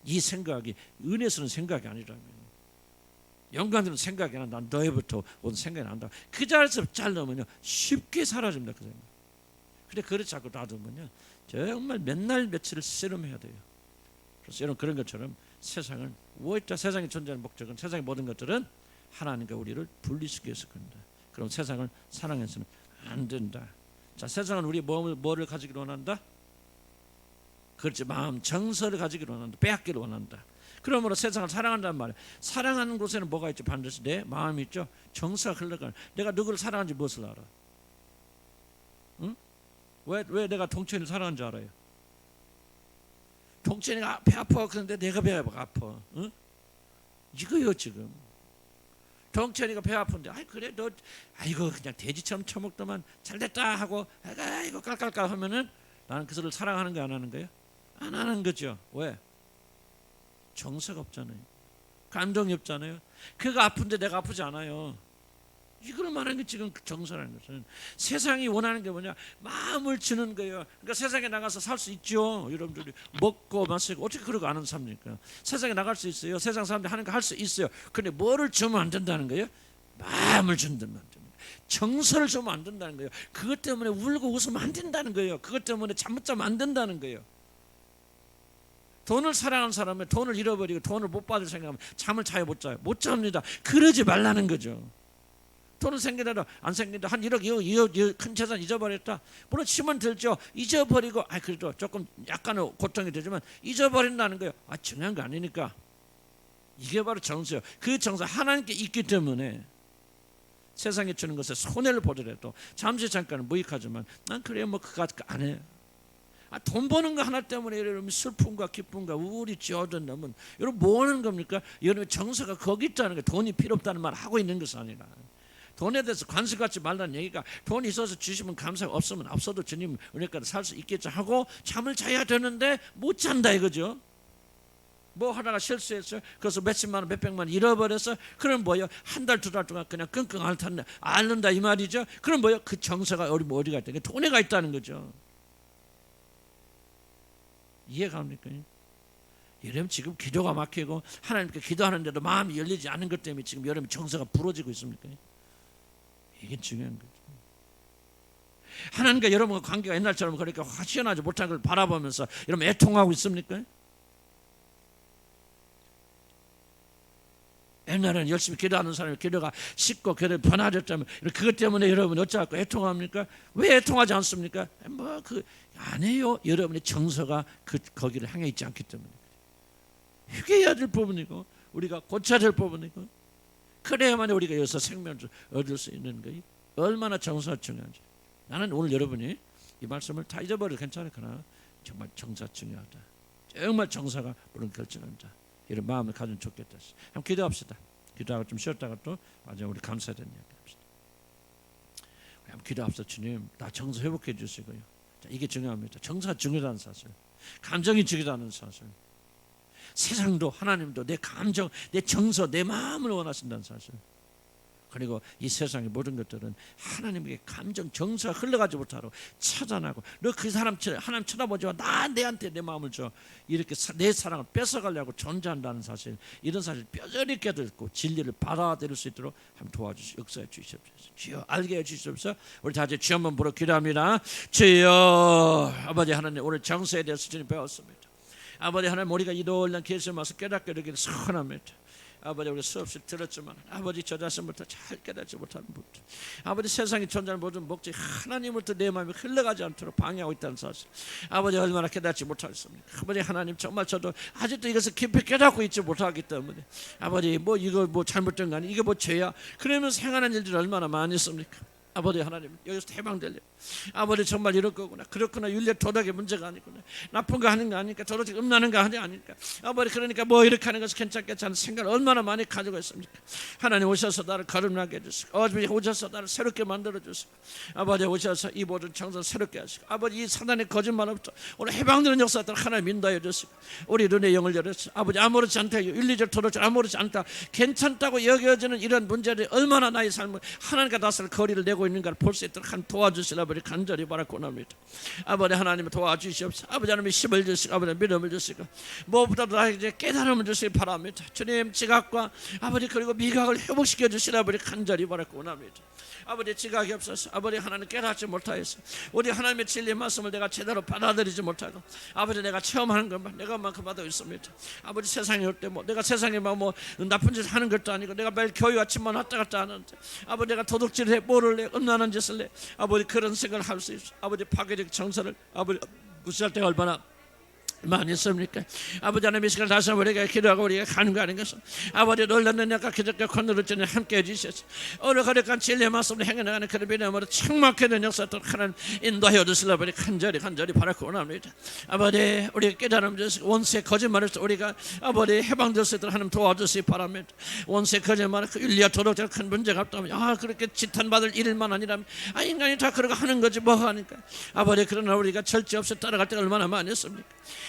S1: 이 생각이 은혜스러운 생각이 아니라면, 영광스러운 생각이 아니라 난 너희부터 온 생각이 난다. 그 자리에서 자르면요 쉽게 사라집니다. 그 생각. 근데 그렇지 않고 놔두면요 정말 맨날 며칠을 씨름해야 돼요. 그래서 여러분 그런 것처럼 세상은 무엇이다? 세상에 존재하는 목적은, 세상의 모든 것들은 하나님과 우리를 분리시켜서 그런다. 그럼 세상을 사랑해서는 안 된다. 자, 세상은 우리 뭐를 가지기를 원한다? 그렇지, 마음 정서를 가지기를 원한다. 빼앗기를 원한다. 그러므로 세상을 사랑한다는 말이에요. 사랑하는 곳에는 뭐가 있죠? 반드시 내 마음이 있죠. 정서가 흘러가는. 내가 누구를 사랑하는지 무엇을 알아? 응? 왜 내가 동천이를 사랑하는 줄 알아요? 동천이가 배 아파. 그런데 내가 배 아파. 응? 이거요 지금. 동천이가 배 아픈데 그래 너 이거 그냥 돼지처럼 처먹더만 잘됐다 하고 이거 깔깔깔 하면은 나는 그 소리를 사랑하는 거 안 하는 거예요? 안 하는 거죠. 왜? 정서가 없잖아요. 감정이 없잖아요. 그가 아픈데 내가 아프지 않아요. 이걸 말하는 게 지금 정서라는 것은, 세상이 원하는 게 뭐냐? 마음을 주는 거예요. 그러니까 세상에 나가서 살 수 있죠. 여러분들이 먹고 마시고 어떻게 그러고 안 삽니까? 세상에 나갈 수 있어요. 세상 사람들이 하는 거 할 수 있어요. 근데 뭐를 주면 안 된다는 거예요? 마음을 준다는 거예요. 정서를 주면 안 된다는 거예요. 그것 때문에 울고 웃으면 안 된다는 거예요. 그것 때문에 잠 못 자면 안 된다는 거예요. 돈을 사랑하는 사람은 돈을 잃어버리고 돈을 못 받을 생각하면 잠을 자요 못 자요? 못 잡니다. 그러지 말라는 거죠. 돈은 생기더라도 안 생긴다. 한 1억 2억 큰 재산 잊어버렸다. 물론 치면 들죠. 잊어버리고 그래도 조금 약간의 고통이 되지만 잊어버린다는 거예요. 중요한 거 아니니까. 이게 바로 정서예요. 그 정서 하나님께 있기 때문에 세상에 주는 것에 손해를 보더라도 잠시 잠깐은 무익하지만 난 그래요 뭐 그거 안 해. 돈 버는 거 하나 때문에 여러분 슬픔과 기쁨과 우울이 쥐어든다면 여러분 뭐 하는 겁니까? 여러분 정서가 거기 있다는 게, 돈이 필요 없다는 말 하고 있는 것이 아니라, 돈에 대해서 관심 갖지 말라는 얘기가, 돈이 있어서 주시면 감사하고 없으면 없어도 주님 은혜가로 살 수 있겠죠 하고 잠을 자야 되는데 못 잔다 이거죠. 뭐 하다가 실수했어요. 그래서 몇십만 원 몇백만 원 잃어버려서, 그럼 뭐예요? 한 달 두 달 동안 그냥 끙끙 앓는다 이 말이죠. 그럼 뭐예요? 그 정서가 어디가 있다? 돈에 가 있다는 거죠. 이해가 갑니까? 여러분 지금 기도가 막히고 하나님께 기도하는데도 마음이 열리지 않는 것 때문에 지금 여러분 정서가 부러지고 있습니까? 이게 중요한 거죠. 하나님과 여러분과 관계가 옛날처럼 그렇게 시원하지 못한 걸 바라보면서 여러분 애통하고 있습니까? 옛날에는 열심히 기도하는 사람이 기도가 쉽고 기도가 편하졌다면 그것 때문에 여러분 어쩌고 애통합니까? 왜 애통하지 않습니까? 뭐 그 아니에요. 여러분의 정서가 거기를 향해 있지 않기 때문에 휴게해야 될 부분이고 우리가 고쳐야 될 부분이고 그래야만 우리가 여기서 생명을 얻을 수 있는 거예요. 얼마나 정서가 중요한지. 나는 오늘 여러분이 이 말씀을 다 잊어버려도 괜찮을 거나 정말 정서가 중요하다. 정말 정서가 물론 결정한다. 이런 마음을 가지면 좋겠다. 한번 기도합시다. 기도하고 좀 쉬었다가 또 마지막으로 우리 감사드리는 이야기 합시다. 한번 기도합시다. 주님, 나 정서 회복해 주시고요. 자, 이게 중요합니다. 정서가 중요하다는 사실, 감정이 중요하다는 사실, 세상도 하나님도 내 감정, 내 정서, 내 마음을 원하신다는 사실. 그리고 이 세상의 모든 것들은 하나님의 감정, 정서가 흘러가지 못하도록 차단하고 너 그 사람 하나님 쳐다보지 마. 나 내한테 내 마음을 줘. 이렇게 내 사랑을 뺏어가려고 존재한다는 사실, 이런 사실 뼈저리 깨닫고 진리를 받아들일 수 있도록 한번 도와주시고 역사해 주시옵소서. 주여 알게 해주시옵소서. 우리 다 같이 주여 한번 부르 기도합니다. 주여 아버지 하나님, 오늘 정서에 대해서 주님 배웠습니다. 아버지 하나님, 우리가 이도올란 계시를 와서 깨닫게 되기를 선합니다. 아버지, 우리 수없이 들었지만 아버지 저 자신부터 잘 깨닫지 못하는 분들, 아버지 세상에 존재하는 모든 목적이 하나님부터 내 마음이 흘러가지 않도록 방해하고 있다는 사실, 아버지 얼마나 깨닫지 못하겠습니까? 아버지 하나님, 정말 저도 아직도 이것을 깊이 깨닫고 있지 못하기 때문에 아버지 뭐 이거 뭐 잘못된 거 아니, 이게 뭐 죄야, 그러면서 행하는 일들이 얼마나 많이 있습니까? 아버지 하나님, 여기서 해방되려. 아버지 정말 이럴 거구나, 그렇구나, 윤리 도덕의 문제가 아니구나, 나쁜 거 하는 거 아니까, 도덕이 음란한 거 하는 거 아니까, 아버지 그러니까 뭐 이렇게 하는 것이 괜찮겠지 하는 생각을 얼마나 많이 가지고 있습니까? 하나님 오셔서 나를 거듭나게 해주시고, 아버지 오셔서 나를 새롭게 만들어 주시고, 아버지 오셔서 이 모든 청소를 새롭게 하시고, 아버지 이 사단의 거짓말로부터 오늘 해방되는 역사들 하나님 인도해 주시고, 우리 눈의 영을 열어주시고, 아버지 아무렇지 않다, 윤리적 도덕적 아무렇지 않다, 괜찮다고 여겨지는 이런 문제들이 얼마나 나의 삶을 하나님과 나설 거리를 내고 있는가를 볼 수 있도록 한 도와주시라 아버지 간절히 바라고 합니다. 아버지 하나님 도와주시옵소서. 아버지 하나님 힘을 주시고, 아버지 믿음을 주시고, 무엇보다도 나에게 깨달음을 주시기 바랍니다. 주님, 지각과 아버지 그리고 미각을 회복시켜 주시라 아버지 간절히 바라고 합니다. 아버지 지각이 없어서 아버지 하나님 깨닫지 못하여서 우리 하나님의 진리 말씀을 내가 제대로 받아들이지 못하고, 아버지 내가 체험하는 것만 내가 만큼 받아 있습니다. 아버지 세상에 올 때 뭐 내가 세상에 뭐 나쁜 짓 하는 것도 아니고, 내가 매일 교회 아침만 왔다 갔다 하는데 아버지 내가 도둑질을 해, 뭐를 해, 음란한 짓을 해, 아버지 그런 생각을 할 수 있어. 아버지 파괴적 정서를 아버지 무시할 때가 얼마나 많이 있습니까? 아버지 하나님, 이 시간 다시 한번 우리가 기도하고 우리가 가는 거 아닌 것은 아버지 놀랐는 약과 기적과 권능을 주님 함께 해주셔서 오늘 거룩한 진리의 말씀을 행해나가는 그런 믿음으로 충만케 된 역사들 하나님 인도하여 주시라 아버지 간절히 바라고 원합니다. 아버지 우리가 깨달음 주시고, 원수의 거짓말에서 우리가 아버지 해방될 수 있도록 하나님 도와주시기 바랍니다. 원수의 거짓말, 그 윤리와 도덕적 큰 문제가 없다면 그렇게 지탄받을 일만 아니라면 인간이 다 그러고 하는 거지 뭐 하니까. 아버지 그러나 우리가 절제 없이 따라갈 때가 얼마나 많이 있습니까?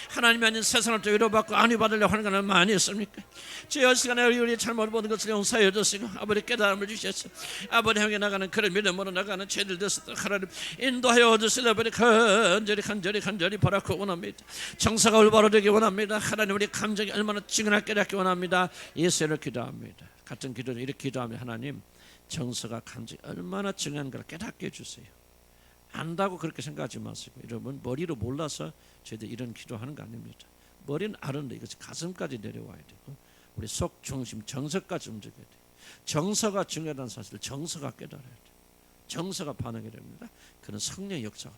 S1: 하나님이 아닌 세상을 또 위로받고 안위 받으려고 하는 것은 많이 있습니까? 주여 시간에 우리 잘못 보는 것을 용서해 주시고, 아버지 깨달음을 주셔서 아버지 향해 나가는 그런 믿음으로 나가는 죄들 됐을 하나님 인도하여 주시라 아버지 간절히 바라고 원합니다. 정사가 올바로 되기 원합니다. 하나님 우리 감정이 얼마나 지근하게 깨닫기 원합니다. 예수를 기도합니다. 같은 기도를 이렇게 기도하면 하나님 정서가 감정이 얼마나 중요한가를 깨닫게 해주세요. 안다고 그렇게 생각하지 마시고, 여러분 머리로 몰라서 저희들 이런 기도하는 거 아닙니다. 머리는 아는데 이것이 가슴까지 내려와야 되고, 우리 속 중심 정서까지 움직여야 돼요. 정서가 중요하다는 사실을 정서가 깨달아야 돼요. 정서가 반응이 됩니다. 그런 성령 역사가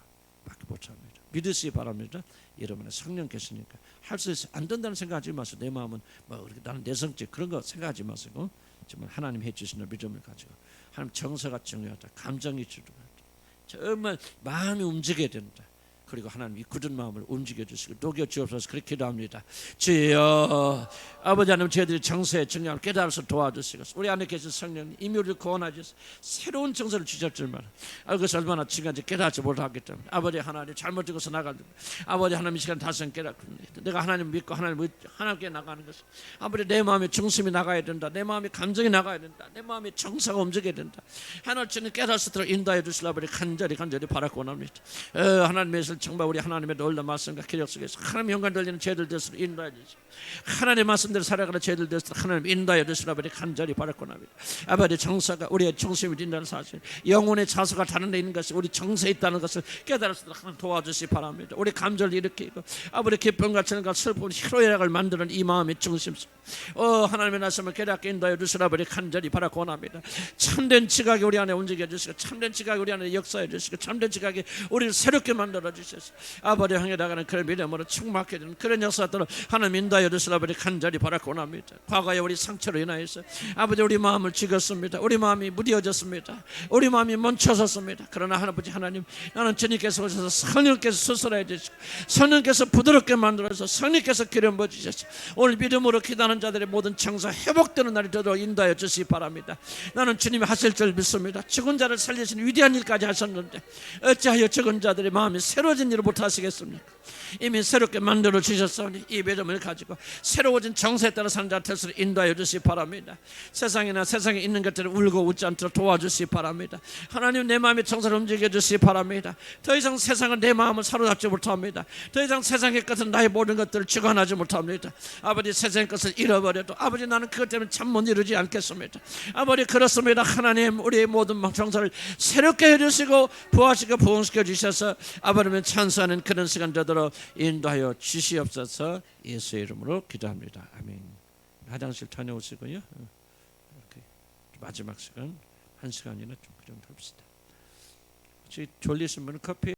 S1: 밖에 못합니다. 믿으시기 바랍니다. 여러분의 성령 계시니까 할 수 있어요. 안 된다는 생각하지 마시고, 내 마음은 뭐 나는 내성적 그런 거 생각하지 마시고, 정말 하나님 해주시는 믿음을 가지고, 하나님 정서가 중요하다, 감정이 중요하다, 정말 마음이 움직여야 된다. 그리고 하나님 이 굳은 마음을 움직여 주시고 녹여 주옵소서. 그렇게 기도합니다. 주여 아버지 하나님, 저희들이 정서의 중요함을 깨달아서 도와주시고, 우리 안에 계신 성령님 이미 우리를 구원하셔서 새로운 정서를 주실 줄만 그것이 얼마나 중요한지 깨닫지 못하기 때문에 아버지 하나님 잘못 죽어서 나갈 때 아버지 하나님 이 시간 다시 깨닫고, 내가 하나님 믿고 하나님께 나가는 것은 아버지 내 마음의 중심이 나가야 된다, 내 마음의 감정이 나가야 된다, 내 마음의 정서가 움직여야 된다. 하나님 주님 깨달을 수 있도록 인도해 주시라 아버지 간절히 바라고 원합니다. 하나님의 정말 우리 하나님의 놀라운 말씀과 기력 속에서 하나님 영광 돌리는 죄들 되시로 인도해 주시고 하나님의 말씀대로 살아가는 죄들 되시로 하나님 인도해 주시라 아버지 간절히 바라고 합니다. 아버지 정서가 우리의 중심이 된다는 사실, 영혼의 자수가 다른 데 있는 것이 우리 정서에 있다는 것을 깨달을 수 있도록 하나님 도와주시기 바랍니다. 우리 감정을 일으키고 아버지 기쁨과 즐거움과 슬픔, 희로애락을 만드는 이 마음의 중심, 하나님의 말씀을 깨닫게 인도해 주시라 아버지 간절히 바라고 원합니다. 참된 지각이 우리 안에 움직여 주시고 참된 지각이 우리 안에 역사해 주시고 참된 지각이 우리를 새롭게 만들어 주셔서 아버지 향해 나가는 그런 믿음으로 충만하게 되는 그런 역사들을 하나님 인도하여 주시라 아버지 간절히 바라고 원합니다. 과거에 우리 상처로 인하여서 아버지 우리 마음을 죽였습니다. 우리 마음이 무뎌졌습니다. 우리 마음이 멈춰섰습니다. 그러나 아버지 하나님, 나는 주님께서 오셔서 성령께서 수술해 주시고 성령께서 부드럽게 만들어서 성령께서 기름 부어주셔서 오늘 믿음으로 기도하는 자들의 모든 청사 회복되는 날이 되도록 인도하여 주시기 바랍니다. 나는 주님이 하실 줄 믿습니다. 죽은 자를 살리시는 위대한 일까지 하셨는데 어찌하여 죽은 자들의 마음이 새로워진 일을 못하시겠습니까? 이미 새롭게 만들어 주셨으니 이 믿음을 가지고 새로워진 정세에 따라 사는 자들을 인도하여 주시기 바랍니다. 세상이나 세상에 있는 것들을 울고 웃지 않도록 도와주시기 바랍니다. 하나님, 내 마음의 정서를 움직여 주시기 바랍니다. 더 이상 세상은 내 마음을 사로잡지 못합니다. 더 이상 세상의 것은 나의 모든 것들을 주관하지 못합니다. 아버지, 세상의 것을 잃어버려도 아버지 나는 그것 때문에 참 못 이루지 않겠습니다. 아버지, 그렇습니다. 하나님, 우리의 모든 정서를 새롭게 해주시고 부하시고 부흥시켜 주셔서 아버지는 찬송하는 그런 시간 되도록 인도하여 주시옵소서. 예수의 이름으로 기도합니다. 아멘. 화장실 다녀오시고요. 이렇게 마지막 시간 1시간이나 좀 합시다. 혹시 졸리신 분은 커피